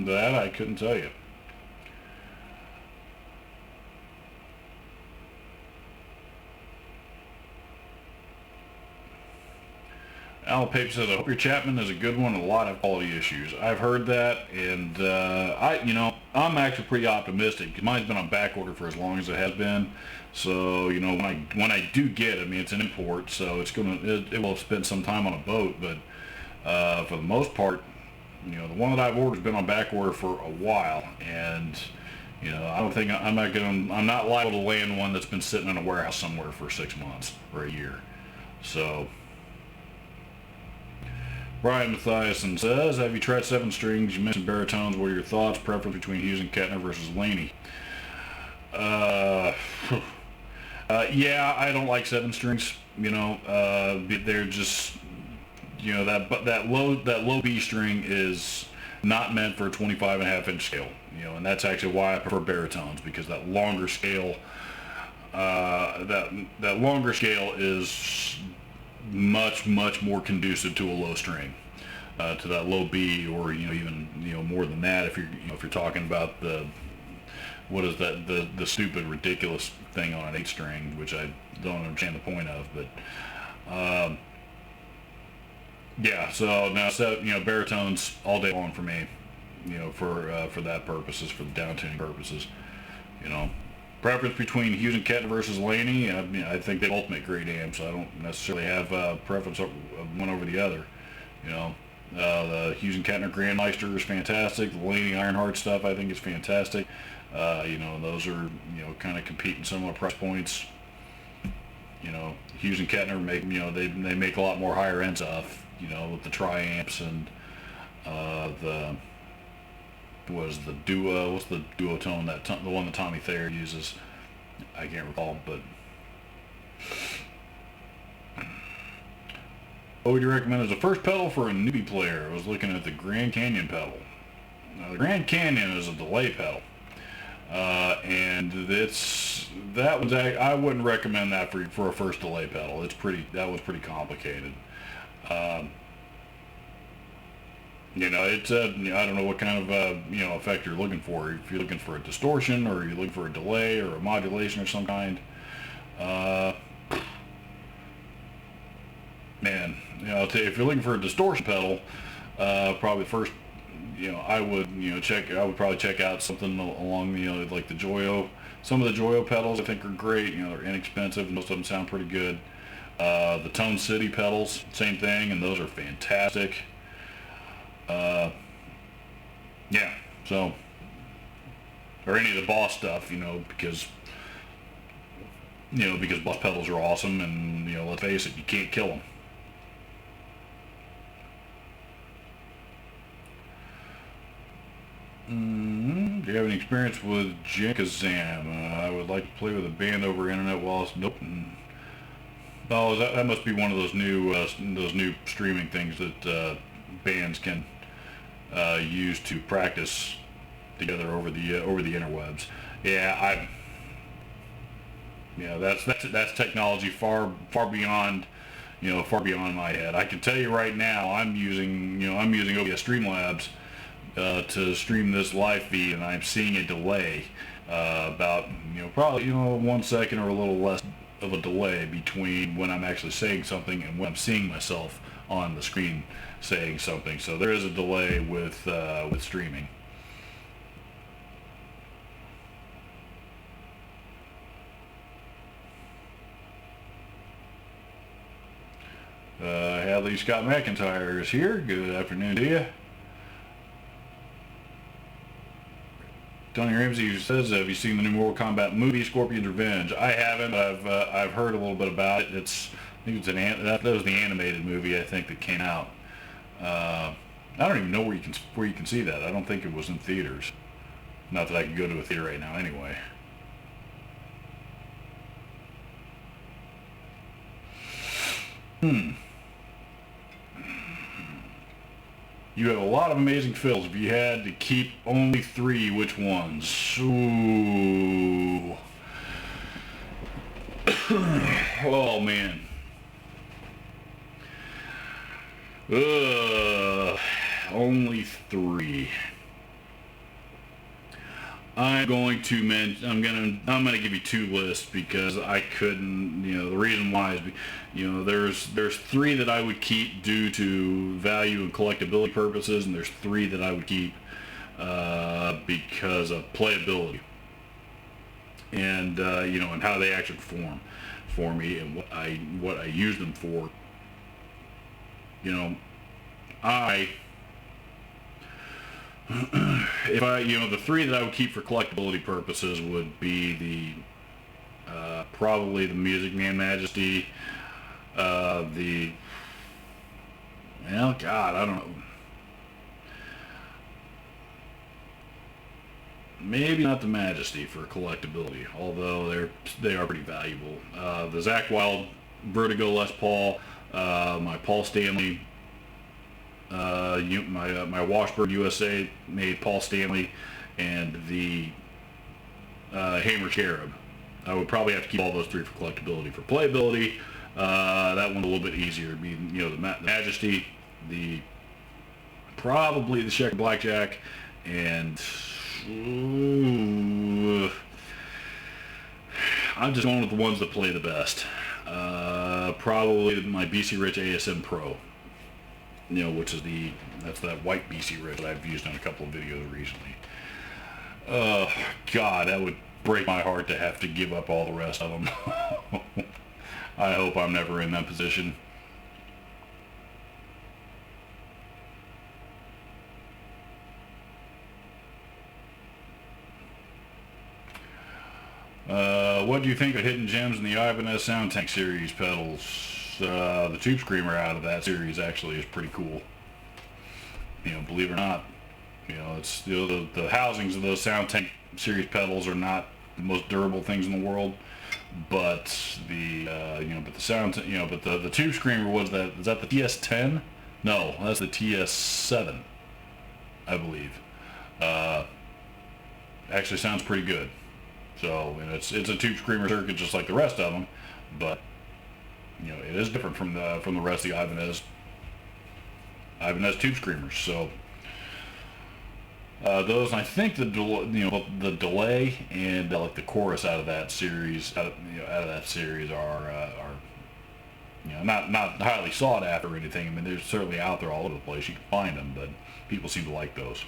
That I couldn't tell you. Al Pape says, I hope your Chapman is a good one, a lot of quality issues. I've heard that, and I'm actually pretty optimistic, because mine's been on back order for as long as it has been. So, when I do get it, I mean, it's an import, so it will spend some time on a boat, but for the most part, the one that I've ordered has been on back order for a while, and I don't think I'm not liable to land one that's been sitting in a warehouse somewhere for 6 months or a year. So, Brian Mathiasen says, have you tried 7 strings? You mentioned baritones. What are your thoughts? Preference between Hughes and Kettner versus Laney? Yeah, I don't like 7 strings. They're just, that low B string is not meant for a 25.5-inch scale. And that's actually why I prefer baritones, because that longer scale, that longer scale is much more conducive to a low string, to that low B, or even more than that if you're talking about the stupid ridiculous thing on an 8 string, which I don't understand the point of, but yeah, so now baritones all day long for me, for that purposes, for the down tuning purposes. Preference between Hughes and Kettner versus Laney, I think they both make great amps. I don't necessarily have a preference of one over the other. The Hughes and Kettner Grandmeister is fantastic. The Laney Ironheart stuff I think is fantastic. Those are kind of competing similar price points. Hughes and Kettner make, they make a lot more higher end stuff, with the tri-amps and the what's the duotone, the one that Tommy Thayer uses. I can't recall, but what would you recommend as a first pedal for a newbie player? I was looking at the Grand Canyon pedal. Now, the Grand Canyon is a delay pedal, and I wouldn't recommend that for a first delay pedal. That was pretty complicated. It's I don't know what kind of effect you're looking for. If you're looking for a distortion, or you're looking for a delay or a modulation of some kind. Man, I'll tell you, if you're looking for a distortion pedal, probably first, I would probably check out something along like the Joyo. Some of the Joyo pedals I think are great. They're inexpensive. Most of them sound pretty good. The Tone City pedals, same thing, and those are fantastic. Yeah, so, or any of the Boss stuff, because Boss pedals are awesome, and let's face it, you can't kill them. Do you have any experience with Jankazam? I would like to play with a band over internet while nope. Oh, that must be one of those new streaming things that bands can use to practice together over the interwebs. Yeah, that's technology far beyond my head. I can tell you right now, I'm using OBS Streamlabs to stream this live feed, and I'm seeing a delay about probably 1 second or a little less of a delay between when I'm actually saying something and when I'm seeing myself on the screen saying something. So there is a delay with streaming. Hadley Scott McIntyre is here. Good afternoon to you. Tony Ramsey says, "Have you seen the new Mortal Kombat movie, Scorpion's Revenge?" I haven't. But I've heard a little bit about it. I think that was the animated movie, I think, that came out. I don't even know where you can see that. I don't think it was in theaters. Not that I can go to a theater right now, anyway. You have a lot of amazing fills. If you had to keep only 3, which ones? Ooh. Oh, man. Only 3. I'm gonna give you 2 lists because I couldn't. The reason why is, there's 3 that I would keep due to value and collectability purposes, and there's 3 that I would keep because of playability and and how they actually perform for me and what I use them for. The 3 that I would keep for collectability purposes would be probably the Music Man Majesty, I don't know, maybe not the Majesty for collectability, although they are pretty valuable. The Zakk Wylde Vertigo Les Paul, my Paul Stanley. My Washburn USA made Paul Stanley, and the Hammer Cherub. I would probably have to keep all those 3 for collectability. For playability, that one's a little bit easier. It'd be the Majesty, probably the Checker Blackjack, and I'm just going with the ones that play the best. Probably my BC Rich ASM Pro. Which is that's that white BC Rich that I've used on a couple of videos recently. God, that would break my heart to have to give up all the rest of them. I hope I'm never in that position. What do you think of Hidden Gems in the Ibanez Sound Tank series pedals? The Tube Screamer out of that series actually is pretty cool. Believe it or not, it's the housings of those Sound Tank series pedals are not the most durable things in the world, but but the sound, but the Tube Screamer is that the TS10? No, that's the TS7, I believe. Actually sounds pretty good. So it's a Tube Screamer circuit just like the rest of them, but it is different from the rest of the Ibanez Tube Screamers. So those, I think the delay and like the chorus out of that series, are not highly sought after or anything. I mean, they're certainly out there all over the place. You can find them, but people seem to like those.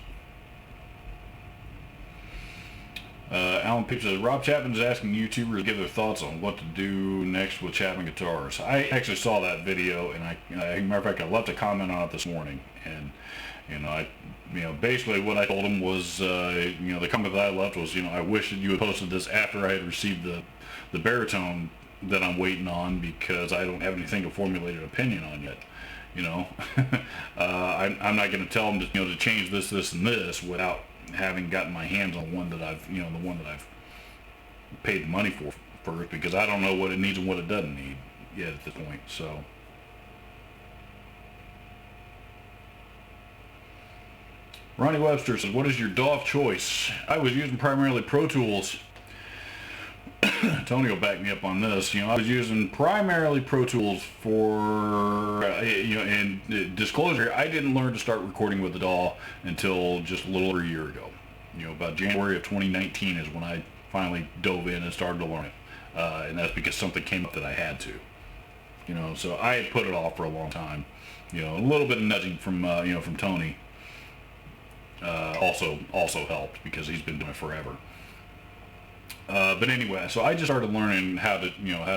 Alan Peeps says, Rob Chapman is asking YouTubers to give their thoughts on what to do next with Chapman guitars. I actually saw that video, and matter of fact, I left a comment on it this morning, and basically what I told him was, the comment that I left was, I wish that you had posted this after I had received the baritone that I'm waiting on, because I don't have anything to formulate an opinion on yet. I'm not going to tell him to change this, and this without having gotten my hands on one that I've paid the money for first, because I don't know what it needs and what it doesn't need yet at this point. So Ronnie Webster says, what is your DAW of choice? I was using primarily Pro Tools. Tony will back me up on this. I was using primarily Pro Tools for, and disclosure, I didn't learn to start recording with the DAW until just a little over a year ago. About January of 2019 is when I finally dove in and started to learn it. And that's because something came up that I had to. So I had put it off for a long time. A little bit of nudging from, from Tony also helped, because he's been doing it forever. But anyway, so I just started learning how to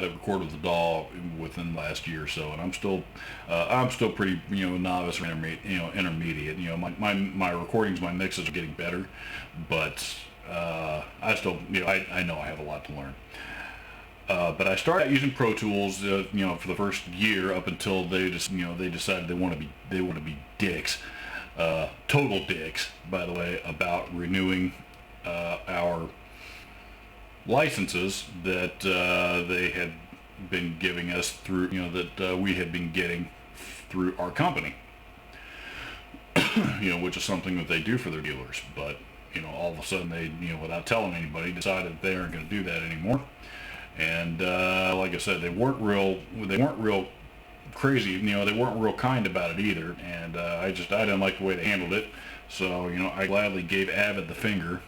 record with the DAW within the last year or so, and I'm still pretty, novice or intermediate. My recordings, my mixes are getting better, but I still, I know I have a lot to learn. But I started out using Pro Tools, for the first year, up until they decided they want to be dicks, total dicks, by the way, about renewing our licenses that they had been giving us through, that we had been getting through our company, which is something that they do for their dealers. But all of a sudden they, without telling anybody, decided they aren't going to do that anymore. And like I said, they weren't real crazy. They weren't real kind about it either. And I didn't like the way they handled it. So I gladly gave Avid the finger.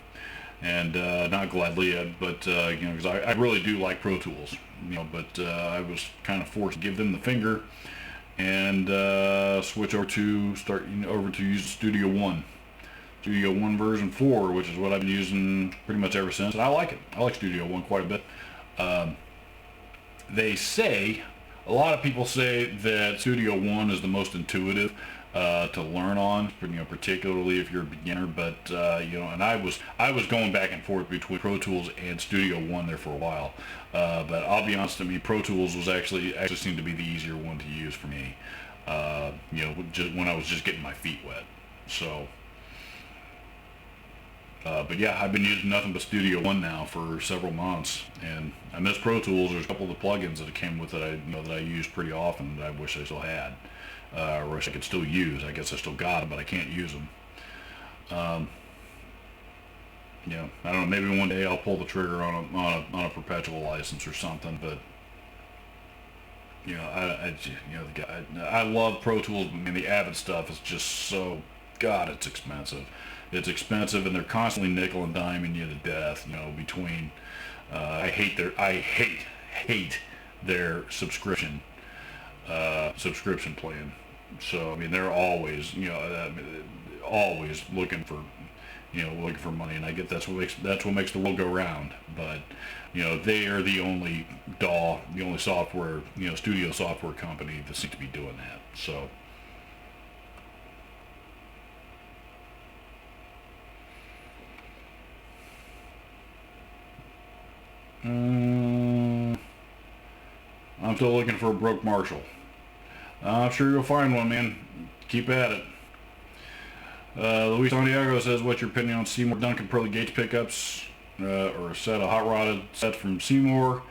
And not gladly, but because I really do like Pro Tools, but I was kind of forced to give them the finger and switch over to use Studio One version 4, which is what I've been using pretty much ever since, and I like it. I like Studio One quite a bit. A lot of people say that Studio One is the most intuitive to learn on, particularly if you're a beginner. But and I was going back and forth between Pro Tools and Studio One there for a while. But I'll be honest, Pro Tools was actually seemed to be the easier one to use for me. Just when I was just getting my feet wet. So, but yeah, I've been using nothing but Studio One now for several months, and I miss Pro Tools. There's a couple of the plugins that it came with that I use pretty often that I wish I still had. Or wish I could still use. I guess I still got them, but I can't use them. I don't know. Maybe one day I'll pull the trigger on a perpetual license or something. But I love Pro Tools. The Avid stuff is just so, God, it's expensive. It's expensive, and they're constantly nickel and diming you to death. Between I hate their subscription plan. So they're always always looking for money, and I get that's what makes the world go round. But they are the only software studio software company that seems to be doing that. So still looking for a broke Marshall. I'm sure you'll find one, man. Keep at it. Luis Santiago says, what's your opinion on Seymour Duncan Pearly Gates pickups, or a set of hot rodded sets from Seymour?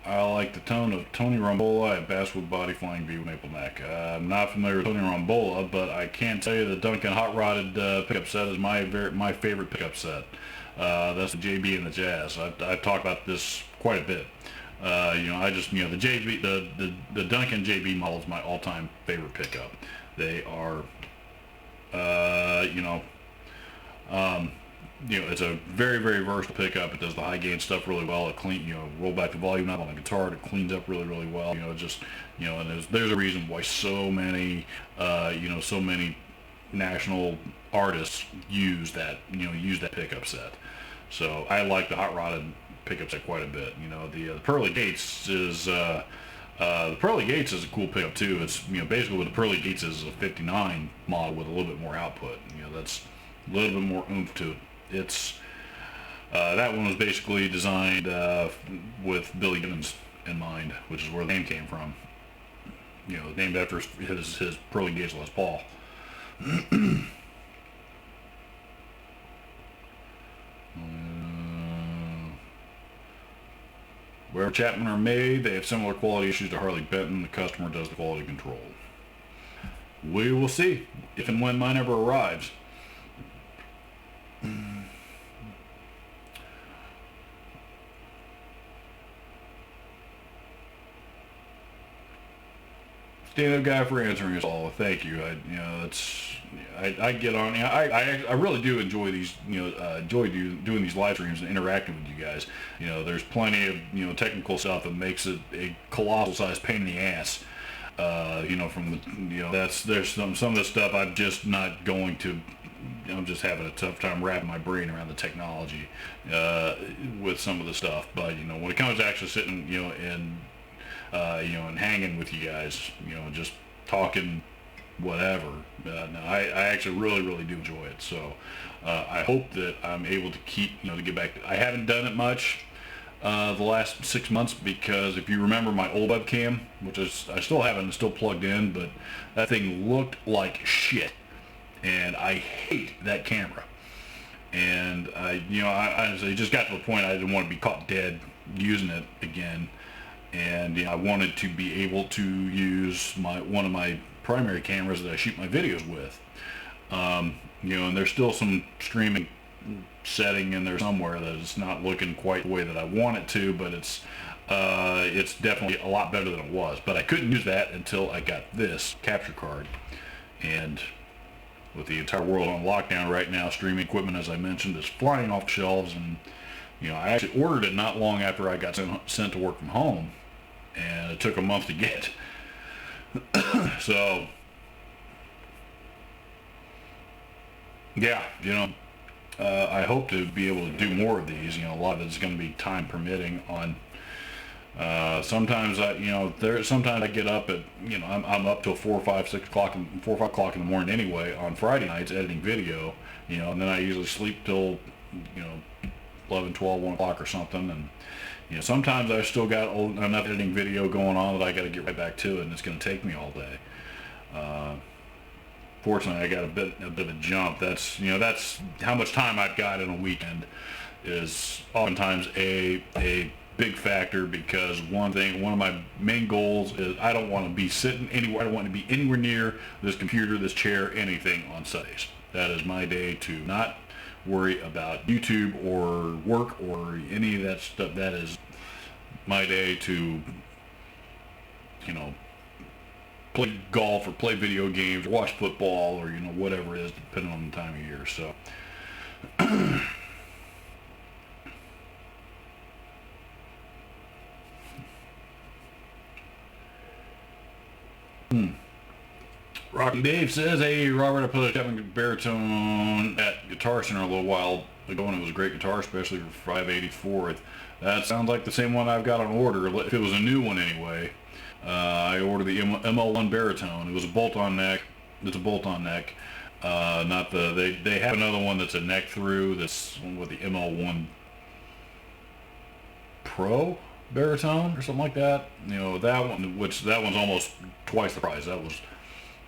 I like the tone of Tony Rombola at Basswood Body Flying V with Maple Neck. I'm not familiar with Tony Rombola, but I can tell you the Duncan hot rodded pickup set is my favorite pickup set. That's the JB and the Jazz. I've talked about this quite a bit. The JB, the Duncan JB model is my all-time favorite pickup. They are, it's a very, very versatile pickup. It does the high gain stuff really well. It roll back the volume knob on the guitar. It cleans up really, really well. And there's a reason why so many national artists use that pickup set. So I like the hot rodded pickup set quite a bit. The Pearly Gates is a cool pickup too. It's basically what the Pearly Gates is a '59 model with a little bit more output. That's a little bit more oomph to it. It's that one was basically designed with Billy Gibbons in mind, which is where the name came from. Named after his Pearly Gates Les Paul. Wherever Chapman are made, they have similar quality issues to Harley Benton. The customer does the quality control. We will see if and when mine ever arrives. Stand up guy for answering us all. Thank you. I get on. I really do enjoy these. Enjoy doing these live streams and interacting with you guys. There's plenty of technical stuff that makes it a colossal size pain in the ass. There's some of the stuff I'm just not going to. I'm just having a tough time wrapping my brain around the technology with some of the stuff. But when it comes to actually sitting, and hanging with you guys, just talking, whatever. No, I actually really, really do enjoy it. So I hope that I'm able to keep, to get back. I haven't done it much the last 6 months because if you remember my old webcam, which I still haven't, it's still plugged in, but that thing looked like shit, and I hate that camera. And I just got to the point I didn't want to be caught dead using it again. And I wanted to be able to use one of my primary cameras that I shoot my videos with. And there's still some streaming setting in there somewhere that it's not looking quite the way that I want it to, but it's definitely a lot better than it was. But I couldn't use that until I got this capture card. And with the entire world on lockdown right now, streaming equipment, as I mentioned, is flying off shelves. And I actually ordered it not long after I got sent to work from home. And it took a month to get. So, yeah, I hope to be able to do more of these. A lot of it's going to be time permitting. On sometimes sometimes I get up at I'm up till 4 or 5 o'clock in the morning anyway on Friday nights editing video. And then I usually sleep till 11, 12, 1 o'clock or something. And sometimes I've still got enough editing video going on that I got to get right back to it, and it's going to take me all day. Fortunately, I got a bit of a jump. That's how much time I've got in a weekend is oftentimes a big factor, because one of my main goals is I don't want to be sitting anywhere. I don't want to be anywhere near this computer, this chair, anything on Sundays. That is my day to not worry about YouTube or work or any of that stuff. That is my day to play golf or play video games or watch football or whatever it is, depending on the time of year. So Rocky Dave says, hey Robert, I put a Chapman baritone at Guitar Center a little while ago, and it was a great guitar, especially for 5/84. That sounds like the same one I've got on order. If it was a new one anyway. I ordered the ML1 baritone. It was a bolt-on neck. It's a bolt-on neck. Not the they have another one that's a neck through. That's with the ML1 Pro. baritone or something like that. You know, that one, which that one's almost twice the price. That was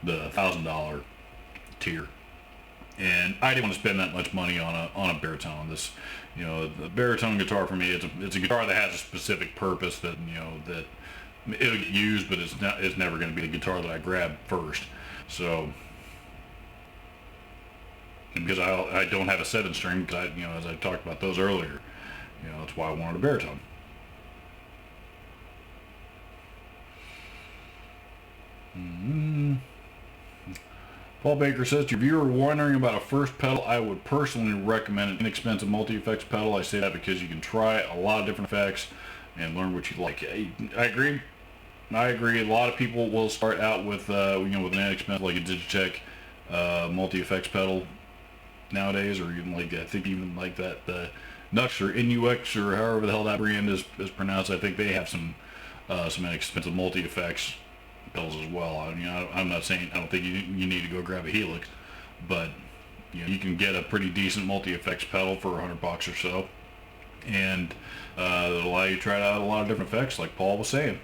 the $1,000 tier, and I didn't want to spend that much money on a baritone. This, you know, the baritone guitar for me, it's a guitar that has a specific purpose that, you know, that it'll get used, but it's never going to be the guitar that I grab first. So, because I don't have a 7-string, because you know, as I talked about those earlier, you know, that's why I wanted a baritone. Paul Baker says, if you were wondering about a first pedal, I would personally recommend an inexpensive multi-effects pedal. I say that because you can try a lot of different effects and learn what you like. I agree. I agree. A lot of people will start out with, you know, with an inexpensive, like a Digitech multi-effects pedal nowadays, or even like, I think even like that, the Nux or NUX or however the hell that brand is pronounced. I think they have some inexpensive multi-effects pedals as well. I mean, I'm not saying I don't think you need to go grab a Helix, but you know, you can get a pretty decent multi-effects pedal for $100 or so, and it'll allow you to try out a lot of different effects, like Paul was saying.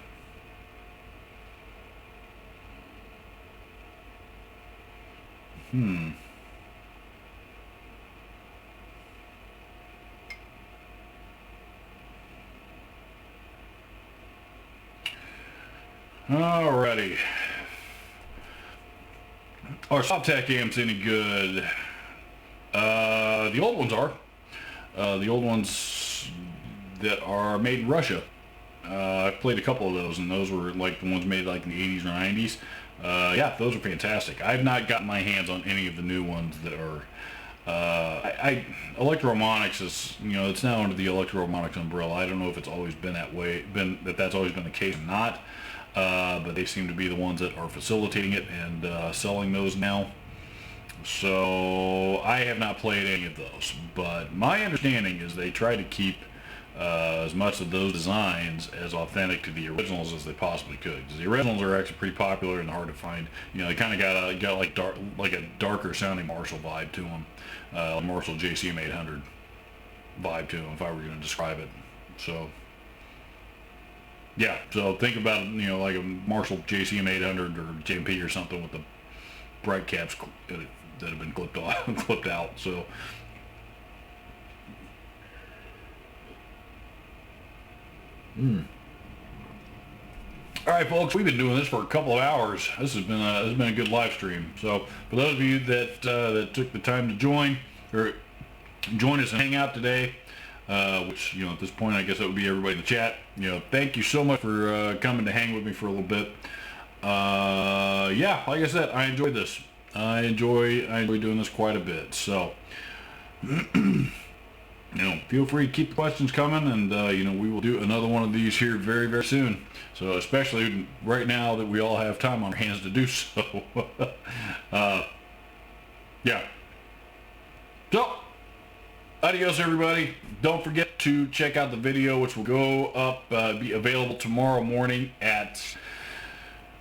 Alrighty. Are SofTech amps any good? The old ones are. The old ones that are made in Russia. I've played a couple of those, and those were like the ones made like in the 80s or 90s. Yeah, those are fantastic. I've not gotten my hands on any of the new ones that are. Electro-Harmonix is, you know, it's now under the Electro-Harmonix umbrella. I don't know if it's always been that way, that's always been the case or not. But they seem to be the ones that are facilitating it and selling those now. So I have not played any of those, but my understanding is they try to keep as much of those designs as authentic to the originals as they possibly could. Because the originals are actually pretty popular and hard to find. You know, they kind of got like a darker sounding Marshall vibe to them, Marshall JCM 800 vibe to them, if I were going to describe it. So. Yeah, so think about, you know, like a Marshall JCM 800 or JMP or something with the bright caps that have been clipped out. So, all right, folks, we've been doing this for a couple of hours. This has been a good live stream. So, for those of you that that took the time to join us and hang out today. Which, you know, at this point, I guess that would be everybody in the chat. You know, thank you so much for coming to hang with me for a little bit. Yeah, like I said, I enjoyed this. I enjoy doing this quite a bit. So, you know, feel free to keep the questions coming, and you know, we will do another one of these here very, very soon. So, especially right now that we all have time on our hands to do so. Yeah. So. Adios, everybody. Don't forget to check out the video, which will go up, be available tomorrow morning at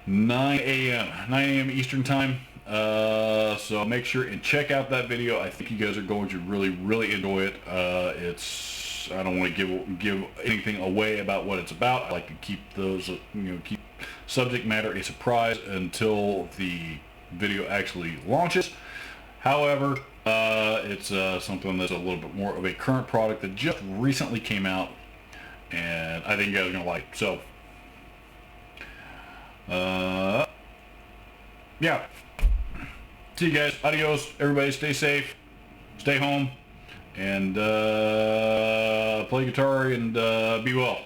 9 a.m. Eastern time. So make sure and check out that video. I think you guys are going to really, really enjoy it. I don't want to give anything away about what it's about. I like to keep those, you know, keep subject matter a surprise until the video actually launches. However, it's something that's a little bit more of a current product that just recently came out, and I think you guys are going to like it. So, yeah. See you guys. Adios. Everybody stay safe, stay home, and play guitar, and be well.